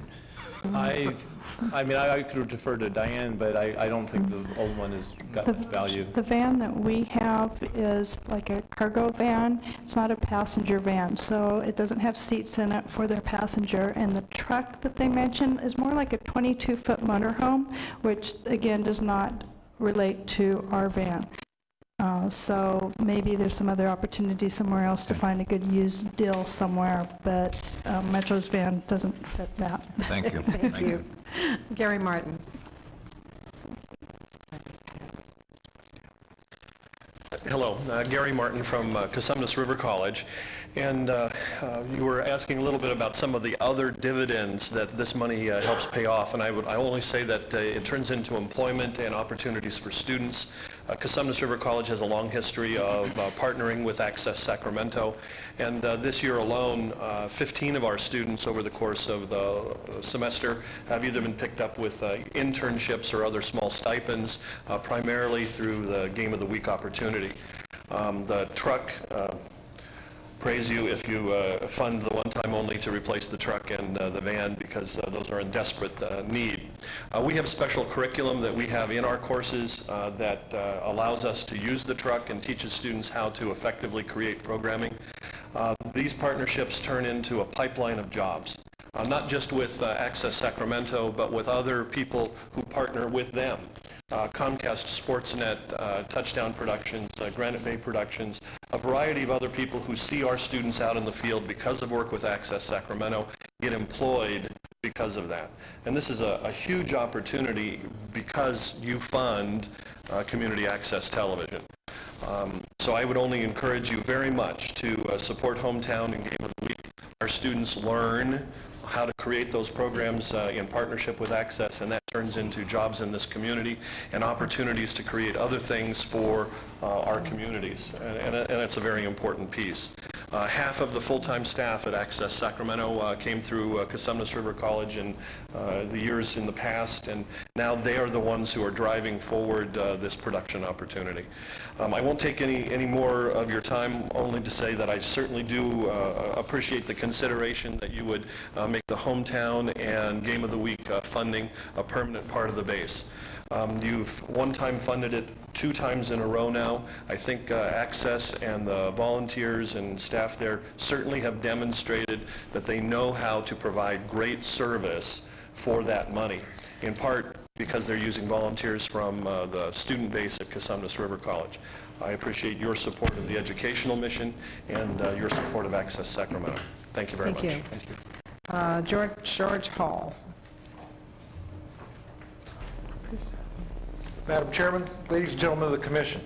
I mean, I could defer to Diane, but I don't think the old one has got much value. The van that we have is like a cargo van. It's not a passenger van, so it doesn't have seats in it for their passenger. And the truck that they mentioned is more like a 22-foot motorhome, which again does not relate to our van. So maybe there's some other opportunity somewhere else to find a good used deal somewhere, but Metro's van doesn't fit that. Thank you. Thank you. Gary Martin. Hello, Gary Martin from Cosumnes River College, and you were asking a little bit about some of the other dividends that this money helps pay off, and I only say that it turns into employment and opportunities for students. Cosumnes River College has a long history of partnering with Access Sacramento, and this year alone, 15 of our students over the course of the semester have either been picked up with internships or other small stipends, primarily through the Game of the Week opportunity. The truck, praise you if you fund the one-time only to replace the truck and the van, because those are in desperate need. We have special curriculum that we have in our courses that allows us to use the truck and teaches students how to effectively create programming. These partnerships turn into a pipeline of jobs, not just with Access Sacramento, but with other people who partner with them. Comcast Sportsnet, Touchdown Productions, Granite Bay Productions, a variety of other people who see our students out in the field because of work with Access Sacramento get employed because of that. And this is a huge opportunity because you fund community access television. So I would only encourage you very much to support Hometown and Game of the Week. Our students learn how to create those programs in partnership with Access, and that turns into jobs in this community and opportunities to create other things for our communities, and it's a very important piece. Half of the full-time staff at Access Sacramento came through Cosumnes River College in the years in the past, and now they are the ones who are driving forward this production opportunity. I won't take any more of your time, only to say that I certainly do appreciate the consideration that you would make the Hometown and Game of the Week funding a permanent part of the base. You've one-time funded it 2 times in a row now. I think Access and the volunteers and staff there certainly have demonstrated that they know how to provide great service for that money, in part because they're using volunteers from the student base at Cosumnes River College. I appreciate your support of the educational mission and your support of Access Sacramento. Thank you very much. Thank you. George Hall. Madam Chairman, ladies and gentlemen of the Commission,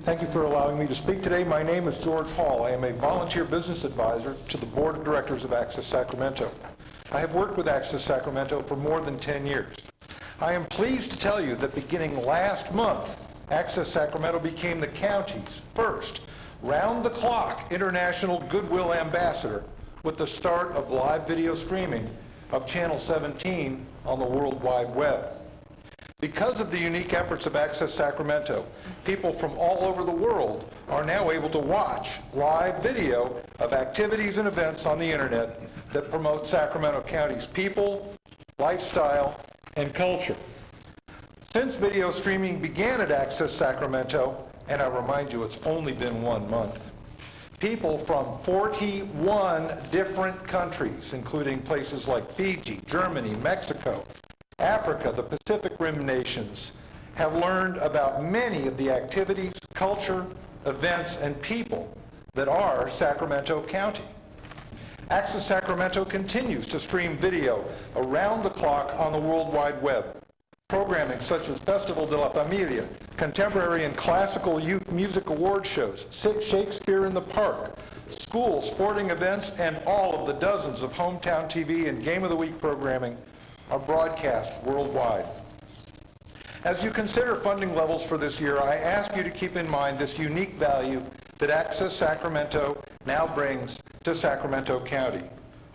thank you for allowing me to speak today. My name is George Hall. I am a volunteer business advisor to the Board of Directors of Access Sacramento. I have worked with Access Sacramento for more than 10 years. I am pleased to tell you that beginning last month, Access Sacramento became the county's first round-the-clock international Goodwill ambassador with the start of live video streaming of Channel 17 on the World Wide Web. Because of the unique efforts of Access Sacramento, people from all over the world are now able to watch live video of activities and events on the internet that promote Sacramento County's people, lifestyle, and culture. Since video streaming began at Access Sacramento, and I remind you it's only been 1 month, people from 41 different countries, including places like Fiji, Germany, Mexico, Africa, the Pacific Rim nations, have learned about many of the activities, culture, events, and people that are Sacramento County. Access Sacramento continues to stream video around the clock on the World Wide Web. Programming such as Festival de la Familia, contemporary and classical youth music award shows, Shakespeare in the Park, school sporting events, and all of the dozens of Hometown TV and Game of the Week programming are broadcast worldwide. As you consider funding levels for this year, I ask you to keep in mind this unique value that Access Sacramento now brings to Sacramento County.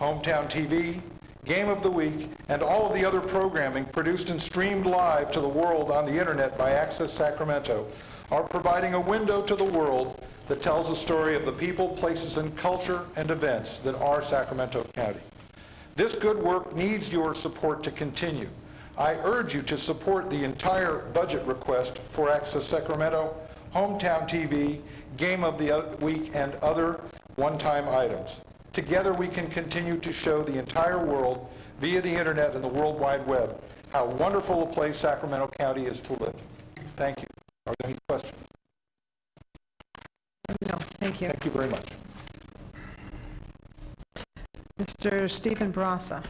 Hometown TV, Game of the Week, and all of the other programming produced and streamed live to the world on the internet by Access Sacramento are providing a window to the world that tells a story of the people, places, and culture and events that are Sacramento County. This good work needs your support to continue. I urge you to support the entire budget request for Access Sacramento, Hometown TV, Game of the Week, and other one-time items. Together we can continue to show the entire world via the internet and the World Wide Web how wonderful a place Sacramento County is to live. Thank you. Are there any questions? No, thank you. Thank you very much. Mr. Stephen Barassa.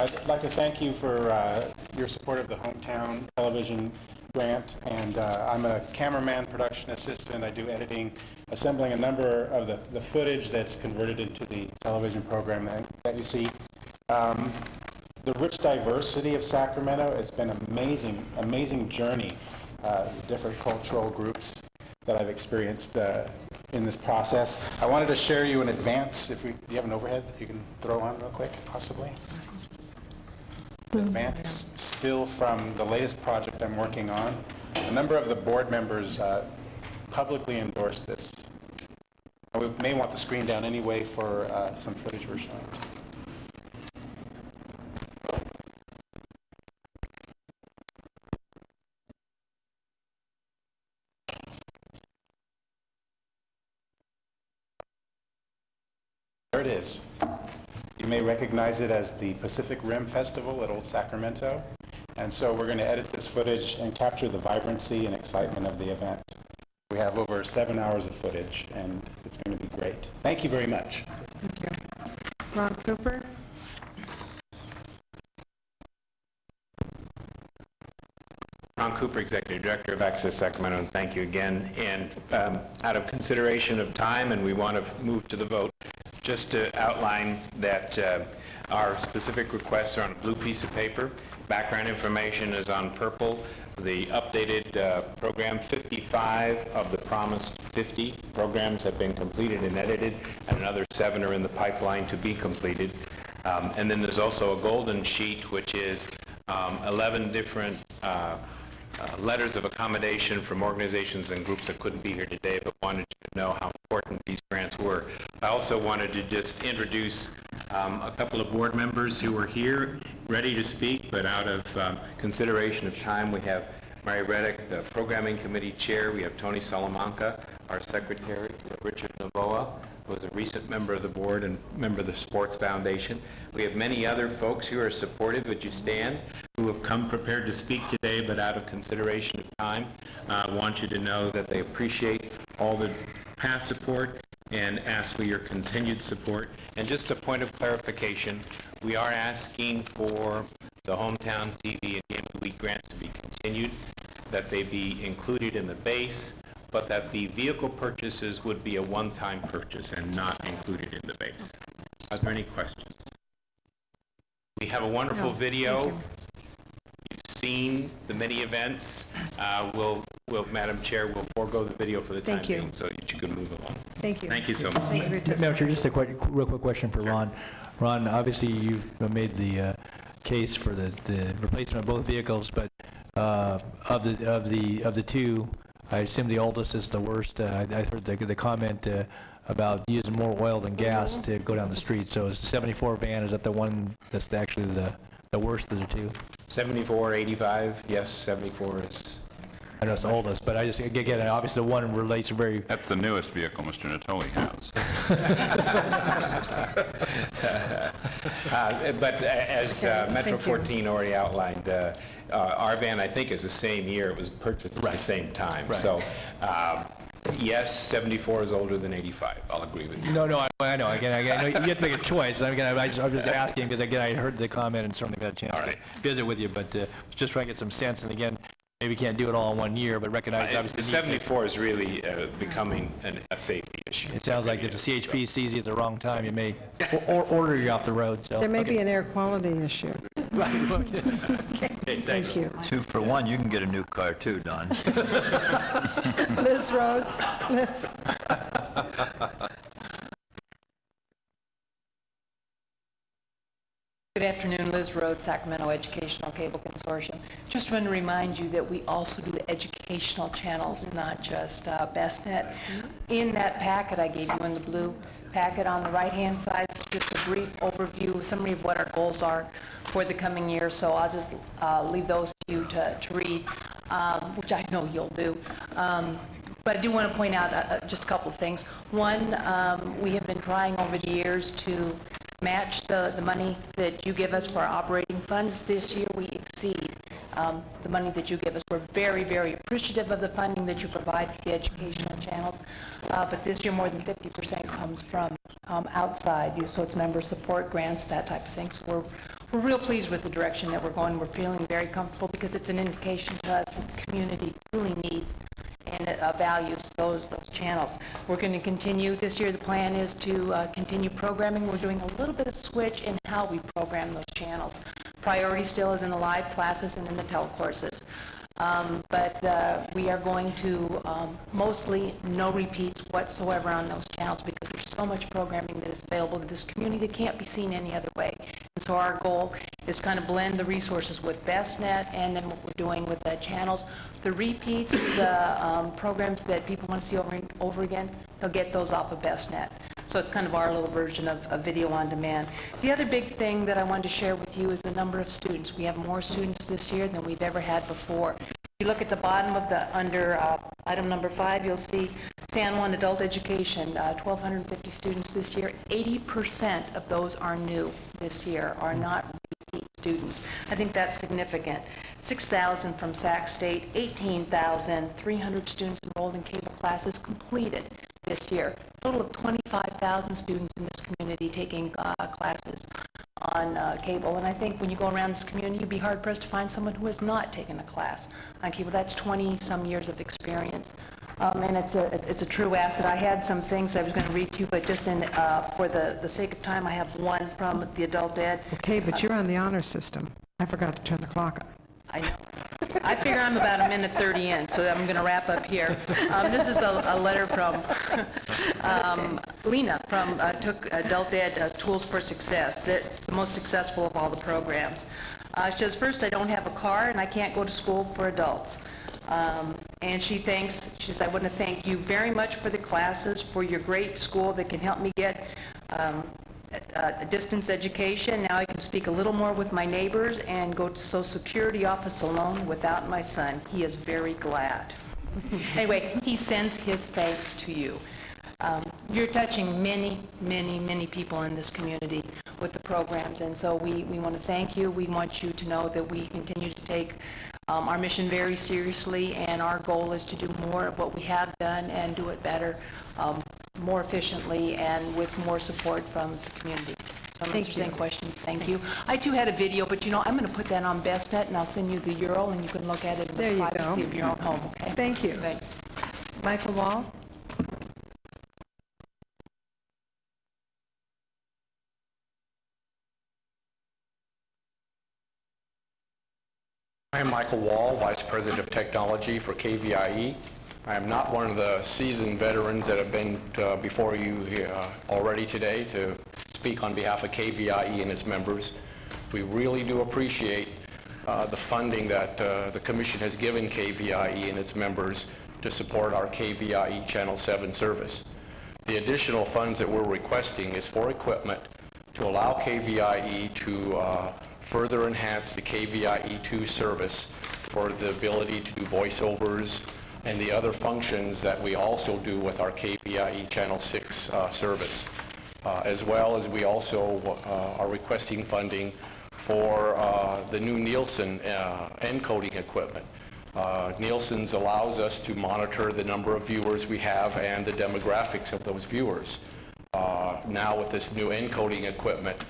I'd like to thank you for your support of the Hometown Television grant, and I'm a cameraman, production assistant. I do editing, assembling a number of the footage that's converted into the television program that you see. The rich diversity of Sacramento, it's been an amazing journey, different cultural groups that I've experienced in this process. I wanted to share you in advance, do you have an overhead that you can throw on real quick, possibly? Advance still from the latest project I'm working on. A number of the board members publicly endorsed this. We may want the screen down anyway for some footage we're showing. There it is. You may recognize it as the Pacific Rim Festival at Old Sacramento. And so we're going to edit this footage and capture the vibrancy and excitement of the event. We have over 7 hours of footage, and it's going to be great. Thank you very much. Thank you. Ron Cooper. Ron Cooper, Executive Director of Access Sacramento, and thank you again. And out of consideration of time, and we want to move to the vote, just to outline that our specific requests are on a blue piece of paper. Background information is on purple. The updated program, 55 of the promised 50 programs have been completed and edited, and another 7 are in the pipeline to be completed. And then there's also a golden sheet, which is 11 different letters of accommodation from organizations and groups that couldn't be here today but wanted you to know how important these grants were. I also wanted to just introduce a couple of board members who are here ready to speak, but out of consideration of time, we have Mary Reddick, the Programming Committee Chair. We have Tony Salamanca, our Secretary. We have Richard Novoa, who is a recent member of the board and member of the Sports Foundation. We have many other folks who are supportive, would you stand, who have come prepared to speak today, but out of consideration of time, want you to know that they appreciate all the past support and ask for your continued support. And just a point of clarification, we are asking for the Hometown TV and Game of the Week grants to be continued, that they be included in the base, but that the vehicle purchases would be a one-time purchase and not included in the base. Are there any questions? We have a wonderful video. You've seen the many events. Madam Chair, we'll forego the video for the time being so that you can move along. Thank you. Thank you so much. Madam Chair, just a real quick question for Ron. Ron, obviously you've made the case for the replacement of both vehicles, but of the two, I assume the oldest is the worst. I heard the comment about using more oil than gas to go down the street. So is the 74 van, is that the one that's actually the worst of the two? 74, 85, yes, 74 is... I know it's the oldest, but I just, again, obviously the one relates very... That's the newest vehicle Mr. Natoli has. But as Metro 14 already outlined, our van, I think, is the same year. It was purchased at the same time. Right. So, yes, 74 is older than 85. I'll agree with you. No, I know. Again, I know you have to make a choice. I'm just asking because, again, I heard the comment and certainly got a chance to visit with you, but just trying to get some sense. And again, maybe can't do it all in 1 year, but recognize The obviously... 74 is really becoming a safety issue. It sounds like if the CHP sees you at the wrong time, it may order you off the road, so... There may be an air quality issue. Thank you. 2 for 1, you can get a new car too, Don. Liz Rhodes. Liz. Good afternoon, Liz Rhodes, Sacramento Educational Cable Consortium. Just want to remind you that we also do the educational channels, not just BestNet. In that packet I gave you in the blue packet on the right-hand side, just a brief overview, summary of what our goals are for the coming year. So I'll just leave those to you to read, which I know you'll do. But I do want to point out just a couple of things. One, we have been trying over the years to match the money that you give us for our operating funds. This year we exceed the money that you give us. We're very, very appreciative of the funding that you provide for the educational channels, but this year more than 50% comes from outside, so it's member support grants, that type of thing. So we're real pleased with the direction that we're going. We're feeling very comfortable because it's an indication to us that the community really needs and values those channels. We're going to continue. This year the plan is to continue programming. We're doing a little bit of switch in how we program those channels. Priority still is in the live classes and in the telecourses. But we are going to mostly no repeats whatsoever on those channels because there's so much programming that is available to this community that can't be seen any other way. And so our goal is kind of blend the resources with BestNet and then what we're doing with the channels. The repeats, the programs that people want to see over and over again, they'll get those off of BestNet. So it's kind of our little version of video on demand. The other big thing that I wanted to share with you is the number of students. We have more students this year than we've ever had before. If you look at the bottom of the under item number 5, you'll see San Juan Adult Education, 1,250 students this year. 80% of those are new this year, are not repeat students. I think that's significant. 6,000 from Sac State, 18,300 students enrolled in cable classes completed this year. A total of 25,000 students in this community taking classes on cable. And I think when you go around this community, you'd be hard-pressed to find someone who has not taken a class on cable. That's 20-some years of experience. And it's a true asset. I had some things I was going to read to you, but just for the sake of time, I have one from the adult ed. Okay, but you're on the honor system. I forgot to turn the clock on. I know. I figure I'm about a minute 30 in, so I'm going to wrap up here. This is a letter from Lena from took Adult Ed Tools for Success. They're the most successful of all the programs. She says, first, I don't have a car and I can't go to school for adults. And she says, I want to thank you very much for the classes, for your great school that can help me get a distance education. Now I can speak a little more with my neighbors and go to Social Security office alone without my son. He is very glad. Anyway, he sends his thanks to you. You're touching many, many, many people in this community with the programs, and so we want to thank you. We want you to know that we continue to take our mission very seriously, and our goal is to do more of what we have done and do it better, more efficiently, and with more support from the community. So unless there's any questions, thank you. I too had a video, but I'm going to put that on BestNet, and I'll send you the URL, and you can look at it in the privacy of your own home, okay? Thank you. Thanks. Michael Wall? I am Michael Wall, Vice President of Technology for KVIE. I am not one of the seasoned veterans that have been before you already today to speak on behalf of KVIE and its members. We really do appreciate the funding that the Commission has given KVIE and its members to support our KVIE Channel 7 service. The additional funds that we're requesting is for equipment to allow KVIE to further enhance the KVIE2 service for the ability to do voiceovers and the other functions that we also do with our KVIE Channel 6 service. As well as we also are requesting funding for the new Nielsen encoding equipment. Nielsen's allows us to monitor the number of viewers we have and the demographics of those viewers. Now with this new encoding equipment,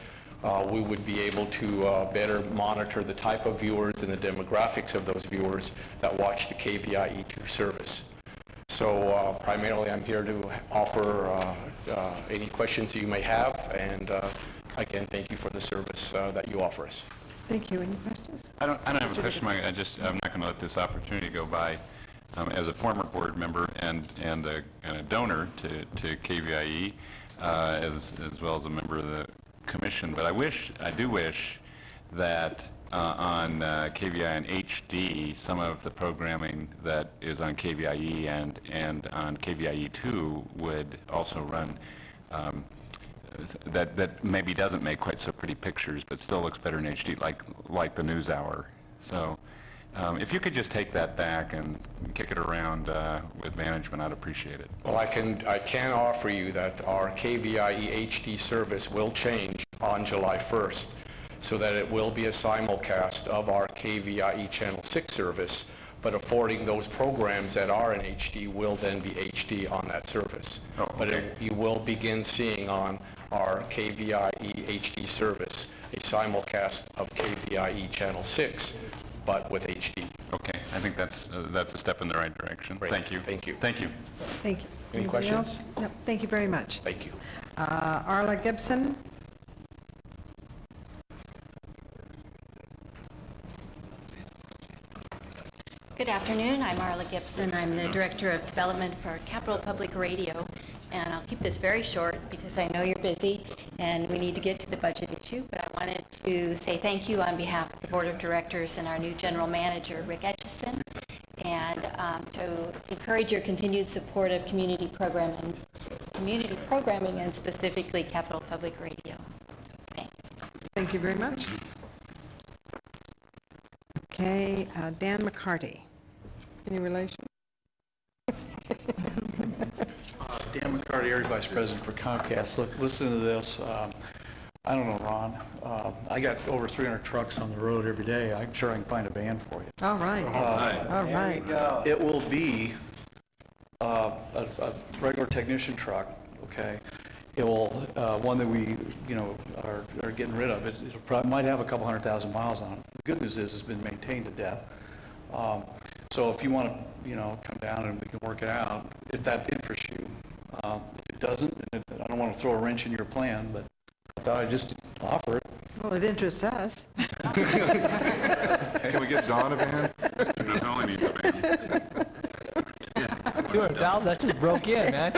we would be able to better monitor the type of viewers and the demographics of those viewers that watch the KVIE2 service. So primarily I'm here to offer any questions you may have, and again, thank you for the service that you offer us. Thank you. Any questions? I don't have a question. I'm not going to let this opportunity go by. As a former board member and a donor to KVIE, as well as a member of the commission, but I do wish that on KVIE and HD, some of the programming that is on KVIE and on KVIE2 would also run that maybe doesn't make quite so pretty pictures, but still looks better in HD, like the NewsHour. So if you could just take that back and kick it around with management, I'd appreciate it. Well, I can offer you that our KVIE HD service will change on July 1st, so that it will be a simulcast of our KVIE Channel 6 service, but affording those programs that are in HD will then be HD on that service. Oh, okay. But you will begin seeing on our KVIE HD service a simulcast of KVIE Channel 6, but with HD. Okay, I think that's a step in the right direction. Great. Thank you. Thank you. Thank you. Thank you. Any Anybody questions? else? No, thank you very much. Thank you. Arla Gibson. Good afternoon. I'm Arla Gibson. I'm the Director of Development for Capital Public Radio, and I'll keep this very short because I know you're busy and we need to get to the budget issue, but I wanted to say thank you on behalf of the Board of Directors and our new General Manager, Rick Etchison, and to encourage your continued support of community programming and specifically Capital Public Radio. So, thanks. Thank you very much. Okay, Dan McCarty. Any relation? Dan McCarty, Area Vice President for Comcast. Look, listen to this. I don't know, Ron. I got over 300 trucks on the road every day. I'm sure I can find a van for you. All right. All right. It will be a regular technician truck, okay? It will, one that we, are getting rid of. It might have a couple 100,000 miles on it. The good news is it's been maintained to death. So if you want to, come down and we can work it out, if that interests you. If it doesn't, I don't want to throw a wrench in your plan, but I thought I'd just offer it. Well, it interests us. Can we get Don a van? No, Holly needs a van. 200,000, that just broke in, man.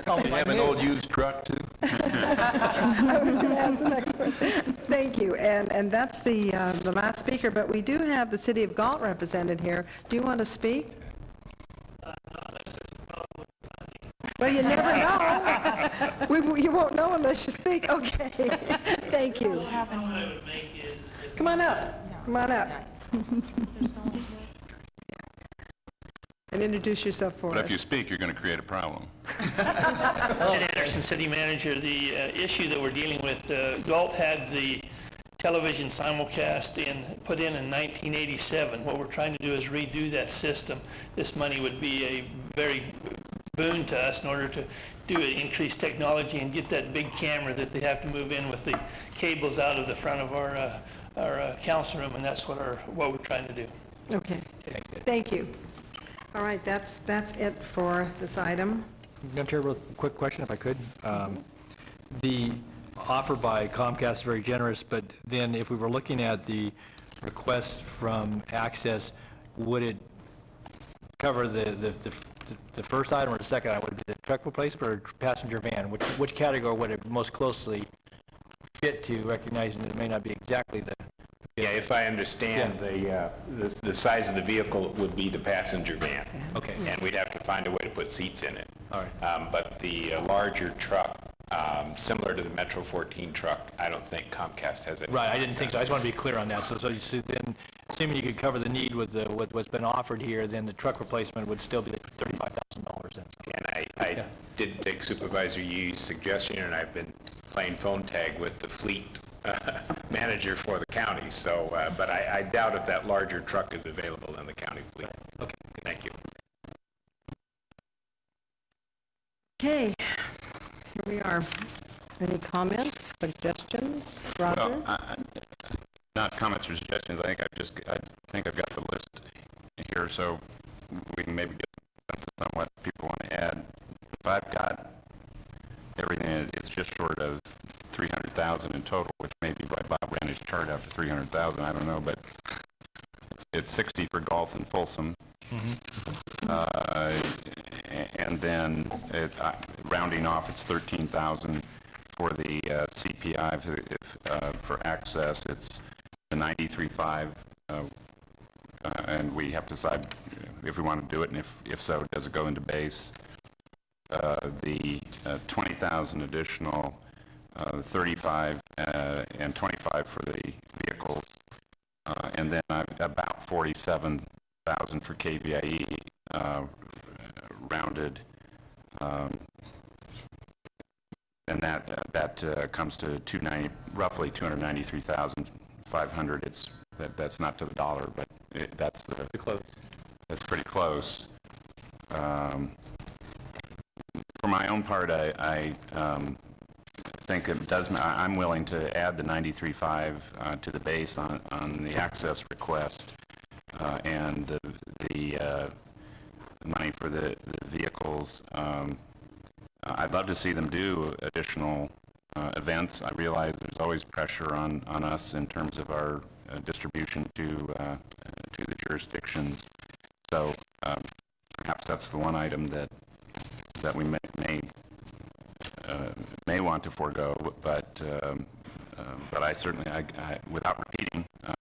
You have an old used truck, too? I was going to ask the next question. Thank you. And that's the last speaker, but we do have the City of Galt represented here. Do you want to speak? Well, you never know. You won't know unless you speak. Okay. Thank you. Come on up. Come on up. And introduce yourself for us. But if you speak, you're going to create a problem. Ed Anderson, City Manager. The issue that we're dealing with, Galt had the television simulcast put in 1987. What we're trying to do is redo that system. This money would be a very boon to us in order to do increased technology and get that big camera that they have to move in with the cables out of the front of our council room, and that's what we're trying to do. Okay. Thank you. All right, that's it for this item. Madam Chair, real quick question, if I could. The offer by Comcast is very generous, but then if we were looking at the request from Access, would it cover the first item or the second item? Would it be the truck replacement or passenger van? Which category would it most closely fit to, recognizing that it may not be exactly the... Yeah, if I understand, the size of the vehicle would be the passenger van. Okay. And we'd have to find a way to put seats in it. All right. But the larger truck, similar to the Metro 14 truck, I don't think Comcast has it. Right, I didn't think so. I just want to be clear on that. So then, assuming you could cover the need with what's been offered here, then the truck replacement would still be $35,000 then. And I did take Supervisor Yi's suggestion, and I've been playing phone tag with the fleet manager for the county. So, but I doubt if that larger truck is available in the county fleet. Okay. Good. Thank you. Okay, here we are. Any comments, suggestions? Roger? Well, not comments or suggestions. I think I've got the list here, so we can maybe get on what people want to add. If I've got everything, it's just short of 300,000 in total, which may be why Bob ran his chart out for 300,000. I don't know, but it's 60 for Galt and Folsom. And then rounding off, it's 13,000 for the CPI. For access, it's the 93.5, and we have to decide if we want to do it, and if so, does it go into base? The 20,000 additional, 35 and 25 for the vehicles, and then about 47,000 for KVIE rounded, and that comes to roughly 293,500. That's not to the dollar, but that's pretty close. For my own part, I think it does. I'm willing to add the 93.5 to the base on the access request, and the money for the vehicles. I'd love to see them do additional events. I realize there's always pressure on us in terms of our distribution to the jurisdictions. So perhaps that's the one item that we may want to forego, but I certainly, without repeating, I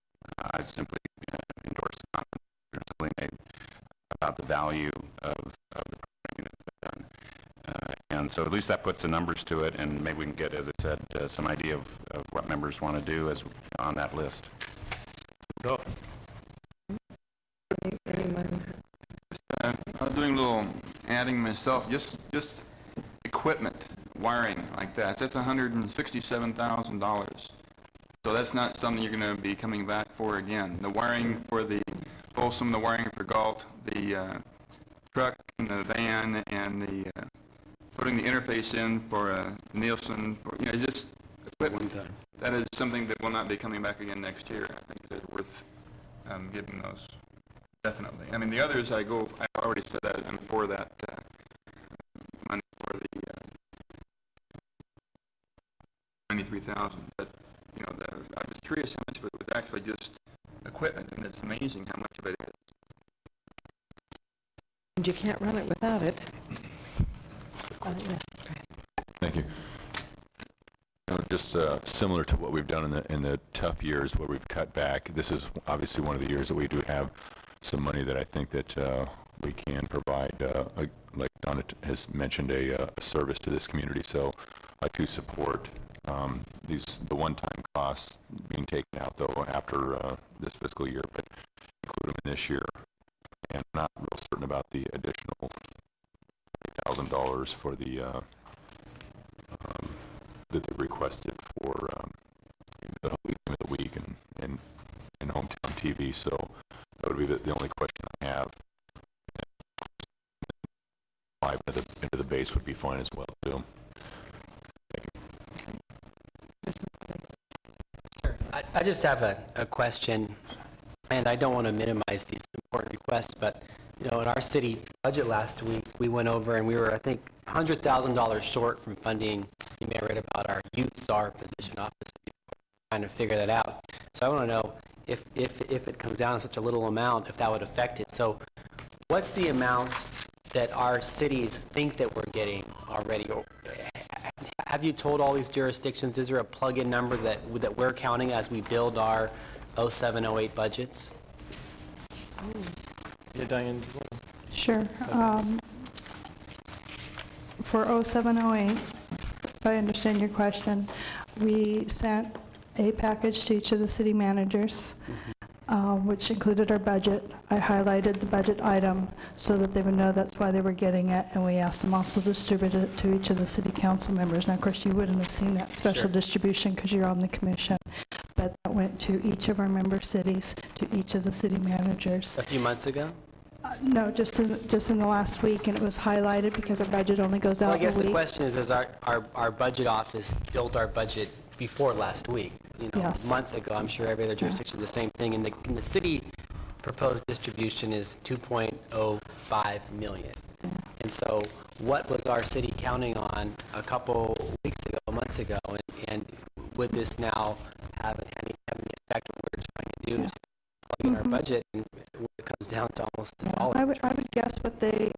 simply endorse the comment simply made about the value of the programming that's been done. And so at least that puts the numbers to it, and maybe we can get, as I said, some idea of what members want to do as on that list. Go. I was doing a little adding myself, just equipment, wiring like that. That's $167,000. So that's not something you're going to be coming back for again. The wiring for the Folsom, the wiring for Galt, the truck and the van, and the putting the interface in for Nielsen, just equipment. That is something that will not be coming back again next year. I think it's worth giving those. Definitely. I mean, the others, I already said that, and for that money for the 93,000. But I was curious how much of it was actually just equipment, and it's amazing how much of it is. And you can't run it without it. Thank you. Just similar to what we've done in the tough years where we've cut back, this is obviously one of the years that we do have some money that I think that we can provide, like Donna has mentioned, a service to this community. So I too support the one-time costs being taken out though after this fiscal year, but include them in this year. And I'm not real certain about the additional $1,000 for the that they requested for the whole of the week and hometown TV. So that would be the only question I have. 5 into the base would be fine as well too. Thank you. Sure. I just have a question, and I don't want to minimize these important requests, but in our city budget last week, we went over and we were, I think, $100,000 short from funding. You may have read about our youth czar position office, trying to figure that out. So I want to know if it comes down to such a little amount, if that would affect it. So what's the amount that our cities think that we're getting already? Have you told all these jurisdictions, is there a plug-in number that we're counting as we build our 07-08 budgets? Yeah, Diane. Sure. For 07-08, if I understand your question, we sent a package to each of the city managers, which included our budget. I highlighted the budget item so that they would know that's why they were getting it, and we asked them also to distribute it to each of the city council members. Now, of course, you wouldn't have seen that special distribution because you're on the commission, but that went to each of our member cities, to each of the city managers. A few months ago? No, just in the last week, and it was highlighted because our budget only goes Well, out I in a guess the week. question is our budget office built our budget before last week? Yes. Months ago, I'm sure every other jurisdiction did the same thing. And the city proposed distribution is 2.05 million. And so what was our city counting on a couple weeks ago, months ago? And would this now have any effect on what we're trying to do to plug in our budget? And it comes down to almost the dollar. I would guess what they,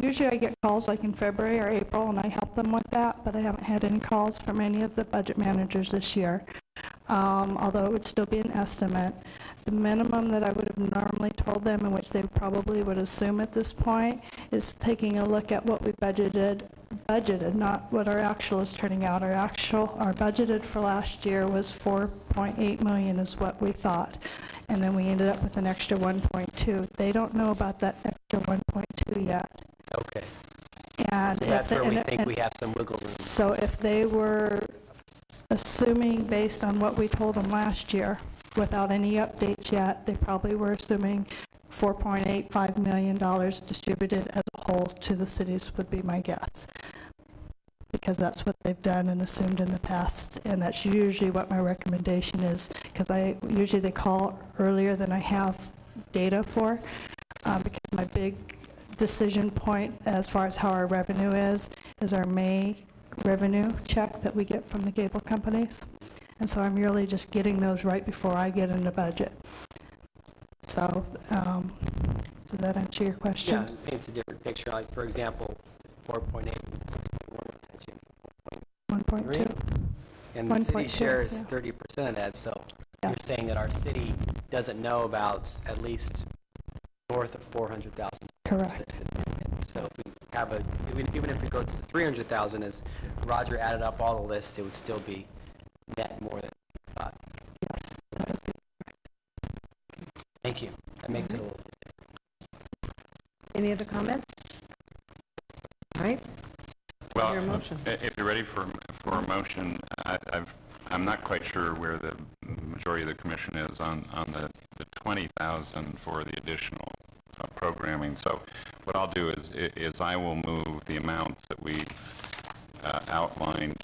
usually I get calls like in February or April, and I help them with that, but I haven't had any calls from any of the budget managers this year, although it would still be an estimate. The minimum that I would have normally told them, and which they probably would assume at this point, is taking a look at what we budgeted, not what our actual is turning out. Our budgeted for last year was 4.8 million is what we thought. And then we ended up with an extra 1.2. They don't know about that extra 1.2 yet. Okay. And So that's where we think we have some wiggle room. So if they were assuming based on what we told them last year, without any updates yet, they probably were assuming $4.85 million distributed as a whole to the cities would be my guess. Because that's what they've done and assumed in the past, and that's usually what my recommendation is, because usually they call earlier than I have data for, because my big decision point as far as how our revenue is our May revenue check that we get from the cable companies. And so I'm really just getting those right before I get in the budget. So, does that answer your question? Yeah, it paints a different picture. Like, for example, 4.8, 1.2. and the city 1.2, shares yeah. 30% of that, so you're saying that our city doesn't know about at least north of 400,000. Correct. So if we have even if we go to the 300,000, as Roger added up all the lists, it would still be net more than we thought. Yes. Thank you. That makes it a little. Any other comments? All right. Well, Your motion. if you're ready for a motion, I'm not quite sure where the majority of the commission is on the 20,000 for the additional programming. So what I'll do is I will move the amounts that we outlined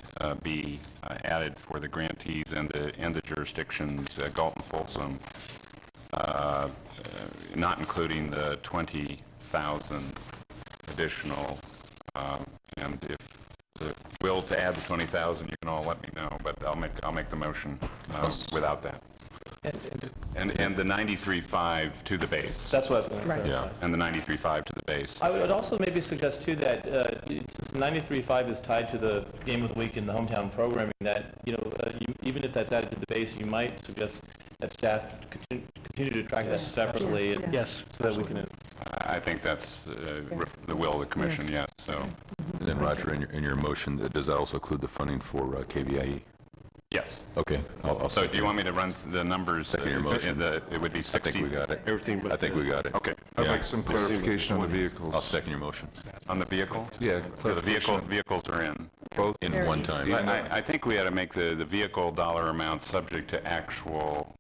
be added for the grantees and the jurisdictions, Galton, Folsom, not including the 20,000 additional. And if the will to add the 20,000, you can all let me know, but I'll make the motion without that. And the 93.5 to the base. That's what I was going to Right. Yeah, and the 93.5 to the base. I would also maybe suggest too that since 93.5 is tied to the game of the week and the hometown programming, that even if that's added to the base, you might suggest that staff continue to track that separately. Yes. So that we can. I think that's the will of the commission. Yes. So. And then Roger, in your motion, does that also include the funding for KVIE? Yes. Okay. So do you want me to run the numbers? Second your motion. It would be 60. I think we got it. Everything but I think we got it. Okay. I'd Yeah. like some clarification on the vehicles. I'll second your motion. On the vehicle? Yeah, So the clarification. vehicles are in. Both In one time. I think we ought to make the vehicle dollar amount subject to actual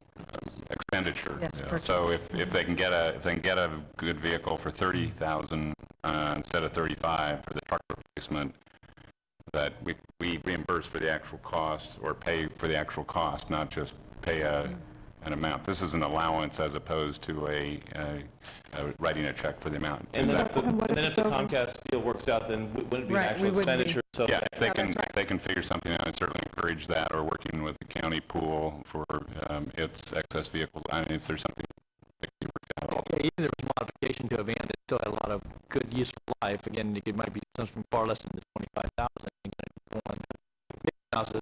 expenditure. Yes, purchase. So if they can get a good vehicle for 30,000 instead of 35 for the truck replacement, that we reimburse for the actual cost or pay for the actual cost, not just pay an amount. This is an allowance as opposed to a writing a check for the amount. And then, Exactly. if the Comcast deal works out, then wouldn't it be an Right, actual we wouldn't be- expenditure? So Yeah, if they can figure something out, I'd certainly encourage that, or working with the county pool for its excess vehicles. I mean, if there's something that can be worked out. Even if there was modification to a van that still had a lot of good useful life, again, it might be something far less than the 25,000.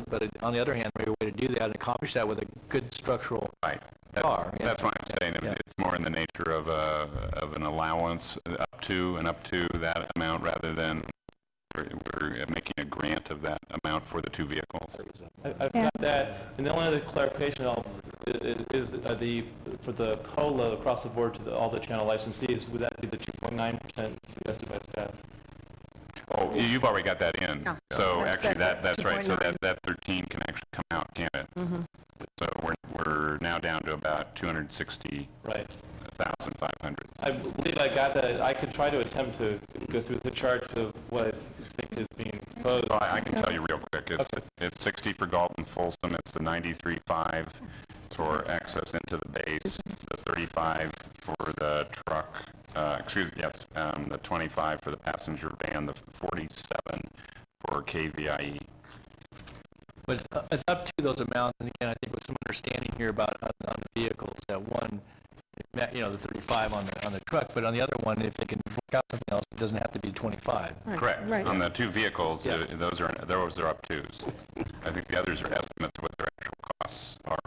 But on the other hand, maybe a way to do that and accomplish that with a good structural Right. car. Yeah. That's what I'm saying. Yeah. It's more in the nature of an allowance up to that amount rather than we're making a grant of that amount for the two vehicles. I've got that, and the only other clarification is for the COLA across the board to all the channel licensees, would that be the 2.9% suggested by staff? Oh, you've already got that in. Yeah. So That's- actually, that's that's right. So 2.9. that 13 can actually come out, can't it? Mhm. So we're now down to about 260,000. Right. 1,500. I believe I got that. I could try to attempt to go through the chart of what I think is being proposed. Well, I can tell you real quick. It's 60 for Galton Folsom. It's the 93.5 for access into the base. The 35 for the truck. The 25 for the passenger van. The 47 for KVIE. But it's up to those amounts, and again, I think with some understanding here about on the vehicles, that one, the 35 on the truck, but on the other one, if they can work out something else, it doesn't have to be 25. Correct. Right. On the two vehicles, those are up twos. I think the others are estimates of what their actual costs are.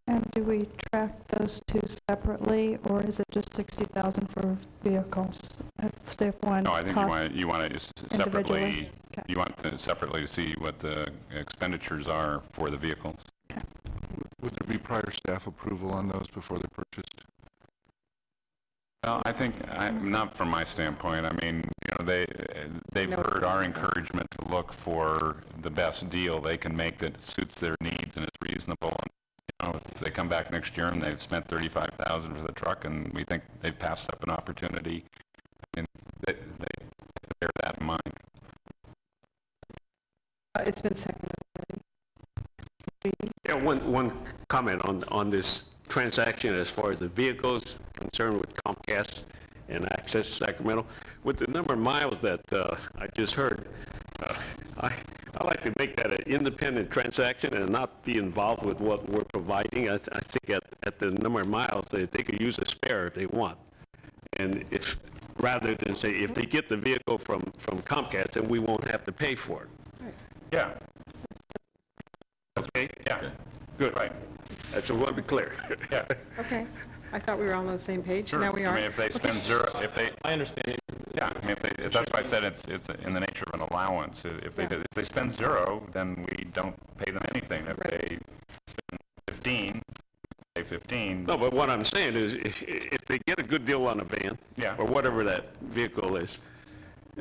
And do we track those two separately, or is it just 60,000 for vehicles? Say if one No, I think costs you want to individually? separately. You want to separately to see what the expenditures are for the vehicles. Would there be prior staff approval on those before they're purchased? Well, I think, not from my standpoint. I mean, they've heard our encouragement to look for the best deal they can make that suits their needs and is reasonable. And, if they come back next year and they've spent $35,000 for the truck, and we think they've passed up an opportunity, and they bear that in mind. It's been seconded. Yeah, one comment on this transaction as far as the vehicles concerned with Comcast and Access Sacramento. With the number of miles that I just heard, I like to make that an independent transaction and not be involved with what we're providing. I think at the number of miles, they could use a spare if they want. And if rather than say, if they get the vehicle from Comcast, then we won't have to pay for it. Yeah. Okay? Yeah. Good. Right. That's what I want to be clear. Yeah. Okay. I thought we were all on the same page. Sure. Now we are. I mean, if they spend zero, I understand. yeah, I mean, that's why I said it's in the nature of an allowance. If they spend zero, then we don't pay them anything. If they spend 15, pay 15. No, but what I'm saying is, if they get a good deal on a van, or whatever that vehicle is,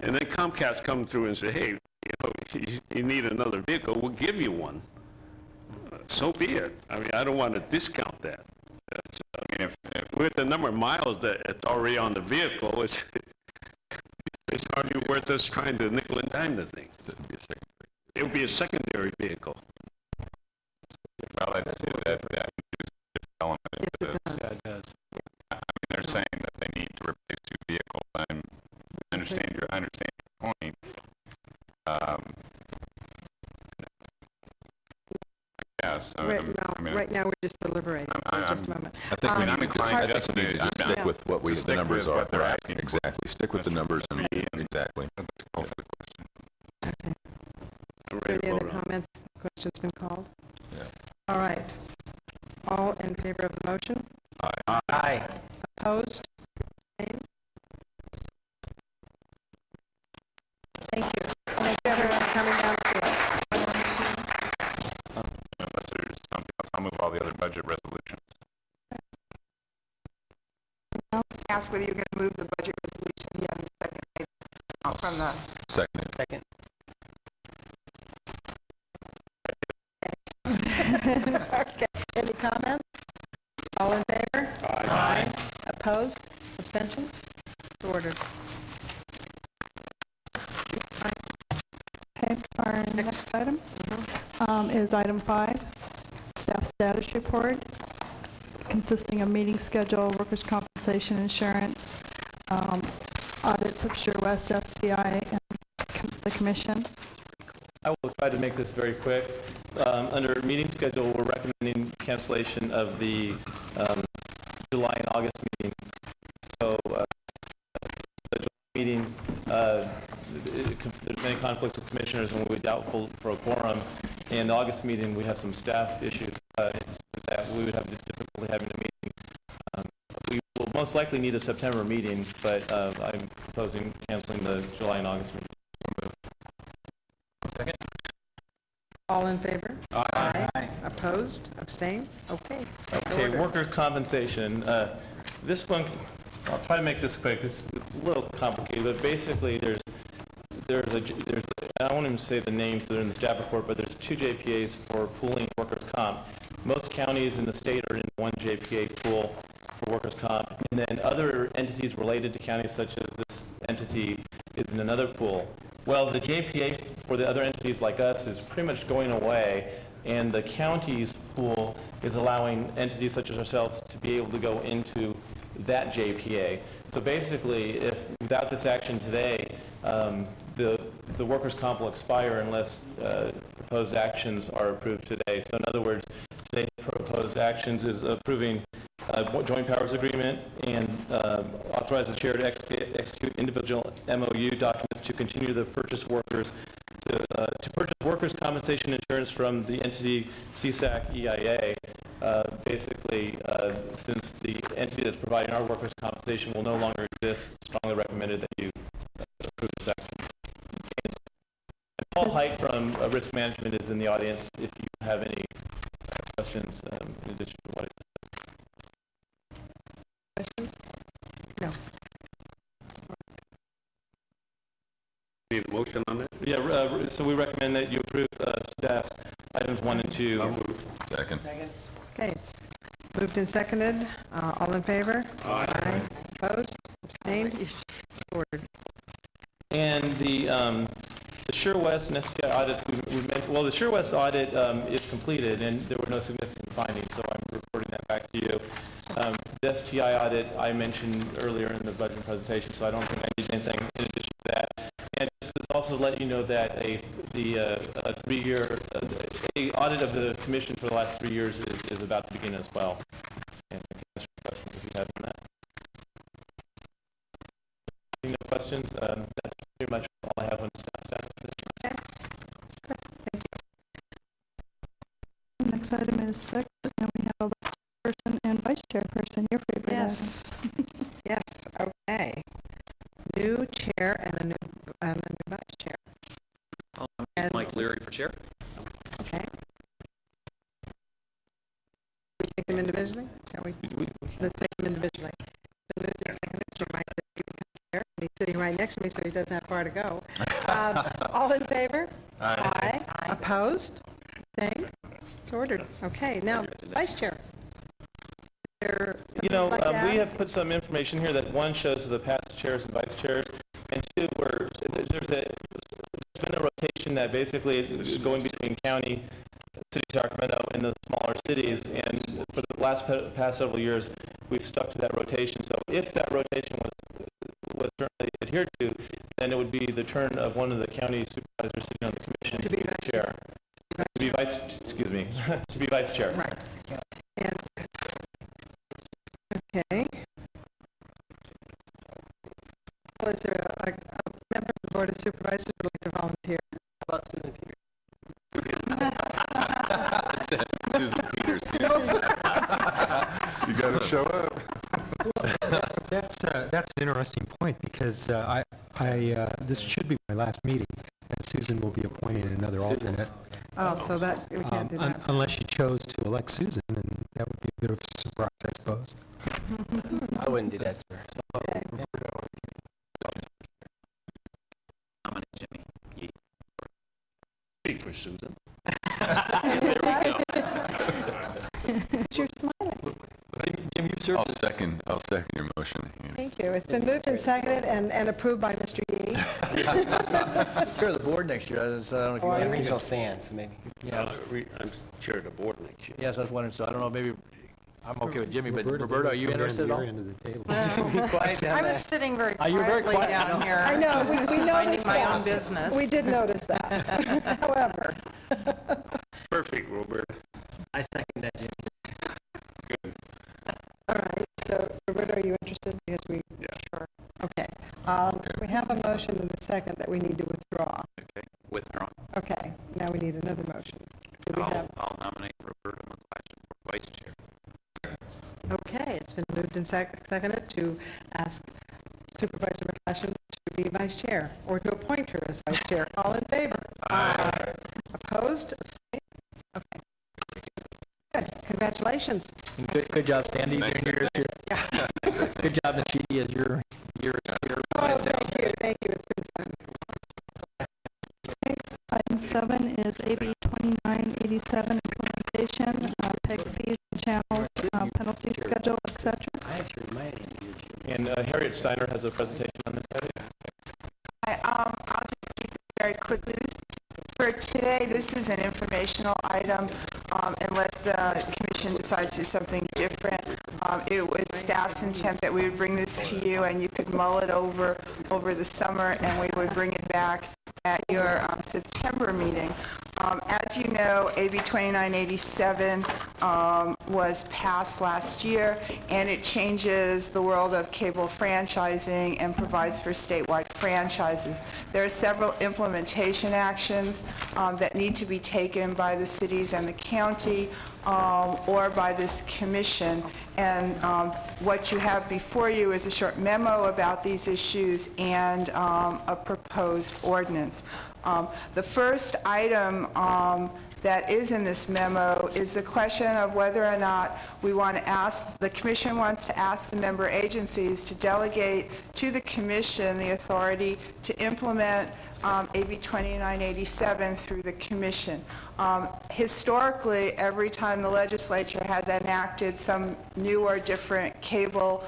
and then Comcast come through and say, hey, you need another vehicle, we'll give you one. So be it. I mean, I don't want to discount that. I mean, if with the number of miles that's already on the vehicle, it's hardly worth us trying to nickel and dime the thing. It would be a secondary vehicle. Well, that element into this. Yeah, it does. I mean, they're saying that they need to replace two vehicles. I understand your point. Yes. Right now, we're just deliberating. Just a moment. I think we need to stick with what the numbers are. Right. Exactly. Stick with the numbers and exactly. Any other comments? Questions been called? Yeah. All right. All in favor of the motion? Aye. Aye. Opposed? Same. Thank you. Thank you, everyone, for coming downstairs. Unless there's something else, I'll move all the other budget resolutions. Ask whether you're going to move the budget resolutions as a second item from the... Second. Okay. Any comments? All in favor? Aye. Opposed? Abstention? Ordered. Okay, our next item is item 5, staff status report, consisting of meeting schedule, workers' compensation insurance, audits of Sure West, SDI, and the commission. I will try to make this very quick. Under meeting schedule, we're recommending cancellation of the July and August meeting. So the July meeting, there's many conflicts with commissioners and we'll be doubtful for a quorum. And the August meeting, we have some staff issues that we would have difficulty having a meeting. We will most likely need a September meeting, but I'm proposing canceling the July and August meeting. Second. All in favor? Aye. Opposed? Abstain? Okay. Okay, workers' compensation. This one, I'll try to make this quick. It's a little complicated, but basically there's I won't even say the names that are in the staff report, but there's 2 JPAs for pooling workers' comp. Most counties in the state are in one JPA pool for workers' comp, and then other entities related to counties such as this entity is in another pool. Well, the JPA for the other entities like us is pretty much going away, and the county's pool is allowing entities such as ourselves to be able to go into that JPA. So basically, if without this action today, the workers' comp will expire unless proposed actions are approved today. So in other words, today's proposed actions is approving a joint powers agreement and authorize the chair to execute individual MOU documents to continue the purchase workers to purchase workers' compensation insurance from the entity CSAC EIA. Basically, since the entity that's providing our workers' compensation will no longer exist, strongly recommended that you approve this action. And Paul Height from Risk Management is in the audience if you have any questions in addition to what Questions? No. Need a motion on that? Yeah, so we recommend that you approve staff items 1 and 2. Second. Okay, it's moved and seconded. All in favor? Aye. Opposed? Abstained? Ordered. And the Sure West and STI audits, well, the Sure West audit is completed, and there were no significant findings, so I'm reporting that back to you. The STI audit I mentioned earlier in the budget presentation, so I don't think I need anything in addition to that. And just to also let you know that a 3-year audit of the commission for the last 3 years is about to begin as well. And I can answer questions if you have on that. Any questions? That's pretty much all I have on staff status. Okay. Good. Thank you. Next item is 6, and we have a chairperson and vice chairperson, your favorite Yes. Yes, okay. New chair and a new vice chair. Mike Leary for chair. Okay. We take them individually? Shall we? Let's take them individually. Been moved and seconded to Mike Leary become chair. He's sitting right next to me, so he doesn't have far to go. All in favor? Aye. Opposed? Abstained? It's ordered. Okay, now, vice chair. You know, we have put some information here that 1 shows the past chairs and vice chairs, and 2, where there's been a rotation that basically is going between county, city of Sacramento, and the smaller cities, and for the past several years, we've stuck to that rotation. So if that rotation was certainly adhered to, then it would be the turn of one of the county supervisors sitting on the commission to be the chair. To be vice, excuse me, to be vice chair. Right. And okay. Well, is there a member of the Board of Supervisors who would like to volunteer? How about Susan Peters? Susan Peters. You got to show up. That's an interesting point because this should be my last meeting, and Susan will be appointed another alternate. Oh, so that, we can't do that. Unless you chose to elect Susan, and that would be a bit of a surprise, I suppose. I wouldn't do that, sir. Okay. Speak for Susan. You're smiling. Jim, you served. I'll second your motion. Thank you. It's been moved and seconded and approved by Mr. Yee. Chair of the board next year, so I don't know if you want to. Regional Sands, so maybe. Yeah, I'm chair of the board next year. yes, I was wondering, so I don't know, maybe, I'm okay with Jimmy, but Roberta, are you interested at all? End of the table. I was sitting very You were very quietly quiet. down here. I know, we minding noticed my that. own business. We did notice that. However, Perfect, Robert. I second that, Jim. all right, so Roberta, are you interested? Yes, we, Yeah. sure. Okay. We have a motion in a second that we need to withdraw. Okay, withdrawn. Okay, now we need another motion. Do we have? I'll nominate Roberta McClatchy for vice chair. Okay, it's been moved and seconded to ask Supervisor McClatchy to be vice chair, or to appoint her as vice chair. All in favor? Aye. Opposed? Abstained? Okay. Good, congratulations. And good job, Sandy, you're here. Good job, and Chidi, as your Oh, thank you, it's been fun. Item 7 is AB 2987, implementation, PEG fees and channels, penalty schedule, etc. Harriet Steiner has a presentation on this item. I'll just keep it very quickly. For today, this is an informational item, unless the commission decides to do something different. It was staff's intent that we would bring this to you, and you could mull it over the summer, and we would bring it back at your September meeting. As you know, AB 2987 was passed last year, and it changes the world of cable franchising and provides for statewide franchises. There are several implementation actions that need to be taken by the cities and the county or by this commission. And what you have before you is a short memo about these issues and a proposed ordinance. The first item that is in this memo is the question of whether or not we want to ask, the commission wants to ask the member agencies to delegate to the commission the authority to implement AB 2987 through the commission. Historically, every time the legislature has enacted some new or different cable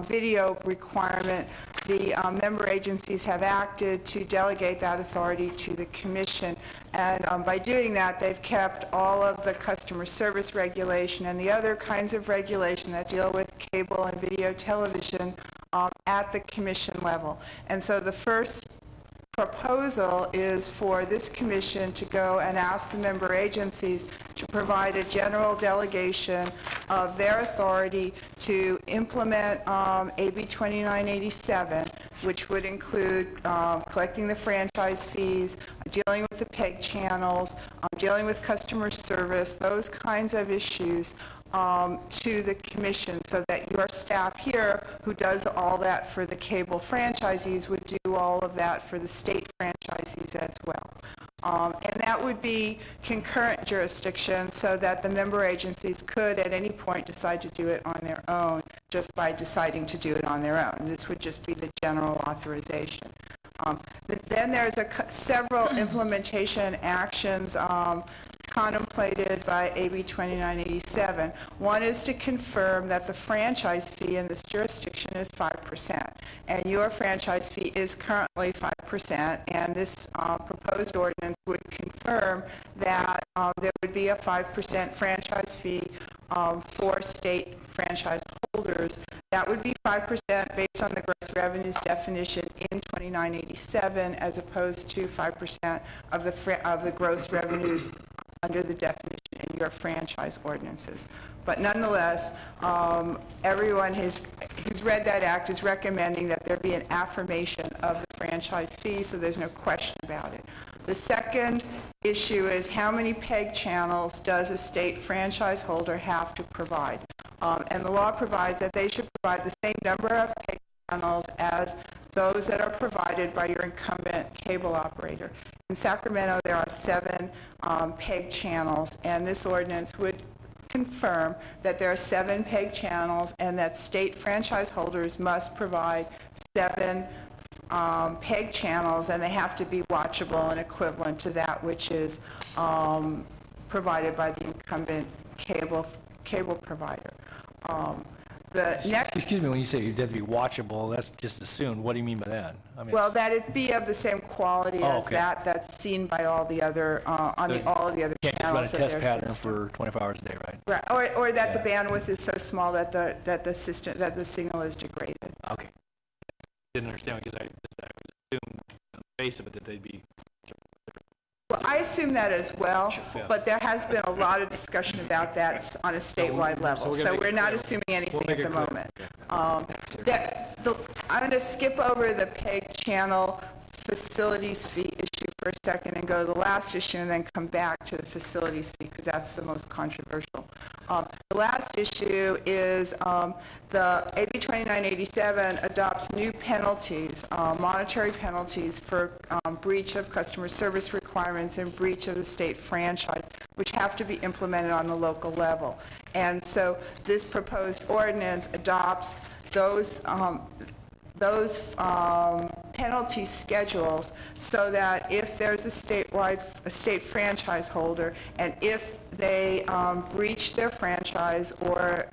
video requirement, the member agencies have acted to delegate that authority to the commission. And by doing that, they've kept all of the customer service regulation and the other kinds of regulation that deal with cable and video television at the commission level. And so the first proposal is for this commission to go and ask the member agencies to provide a general delegation of their authority to implement AB 2987, which would include collecting the franchise fees, dealing with the PEG channels, dealing with customer service, those kinds of issues to the commission, so that your staff here, who does all that for the cable franchisees, would do all of that for the state franchisees as well. And that would be concurrent jurisdiction, so that the member agencies could at any point decide to do it on their own, just by deciding to do it on their own. This would just be the general authorization. Then there's several implementation actions contemplated by AB 2987. One is to confirm that the franchise fee in this jurisdiction is 5%, and your franchise fee is currently 5%, and this proposed ordinance would confirm that there would be a 5% franchise fee for state franchise holders. That would be 5% based on the gross revenues definition in 2987, as opposed to 5% of the gross revenues under the definition in your franchise ordinances. But nonetheless, everyone who's read that act is recommending that there be an affirmation of the franchise fee, so there's no question about it. The second issue is how many PEG channels does a state franchise holder have to provide? And the law provides that they should provide the same number of PEG channels as those that are provided by your incumbent cable operator. In Sacramento, there are 7 PEG channels, and this ordinance would confirm that there are 7 PEG channels and that state franchise holders must provide 7 PEG channels, and they have to be watchable and equivalent to that which is provided by the incumbent cable provider. Excuse me, when you say you'd have to be watchable, that's just assumed. What do you mean by that? I mean, well, that it be of the same quality as that's seen by all the other, all of the other can't channels. Just run a test pattern for 24 hours a day, right? Right, or that the bandwidth is so small that the signal is degraded. Okay. Didn't understand, because I assumed on the face of it that they'd be... Well, I assume that as well, but there has been a lot of discussion about that on a statewide level, so we're not assuming anything at the moment. I'm going to skip over the PEG channel facilities fee issue for a second and go to the last issue and then come back to the facilities fee, because that's the most controversial. The last issue is the AB 2987 adopts new penalties, monetary penalties for breach of customer service requirements and breach of the state franchise, which have to be implemented on the local level. And so this proposed ordinance adopts those penalty schedules, so that if there's a state franchise holder, and if they breach their franchise or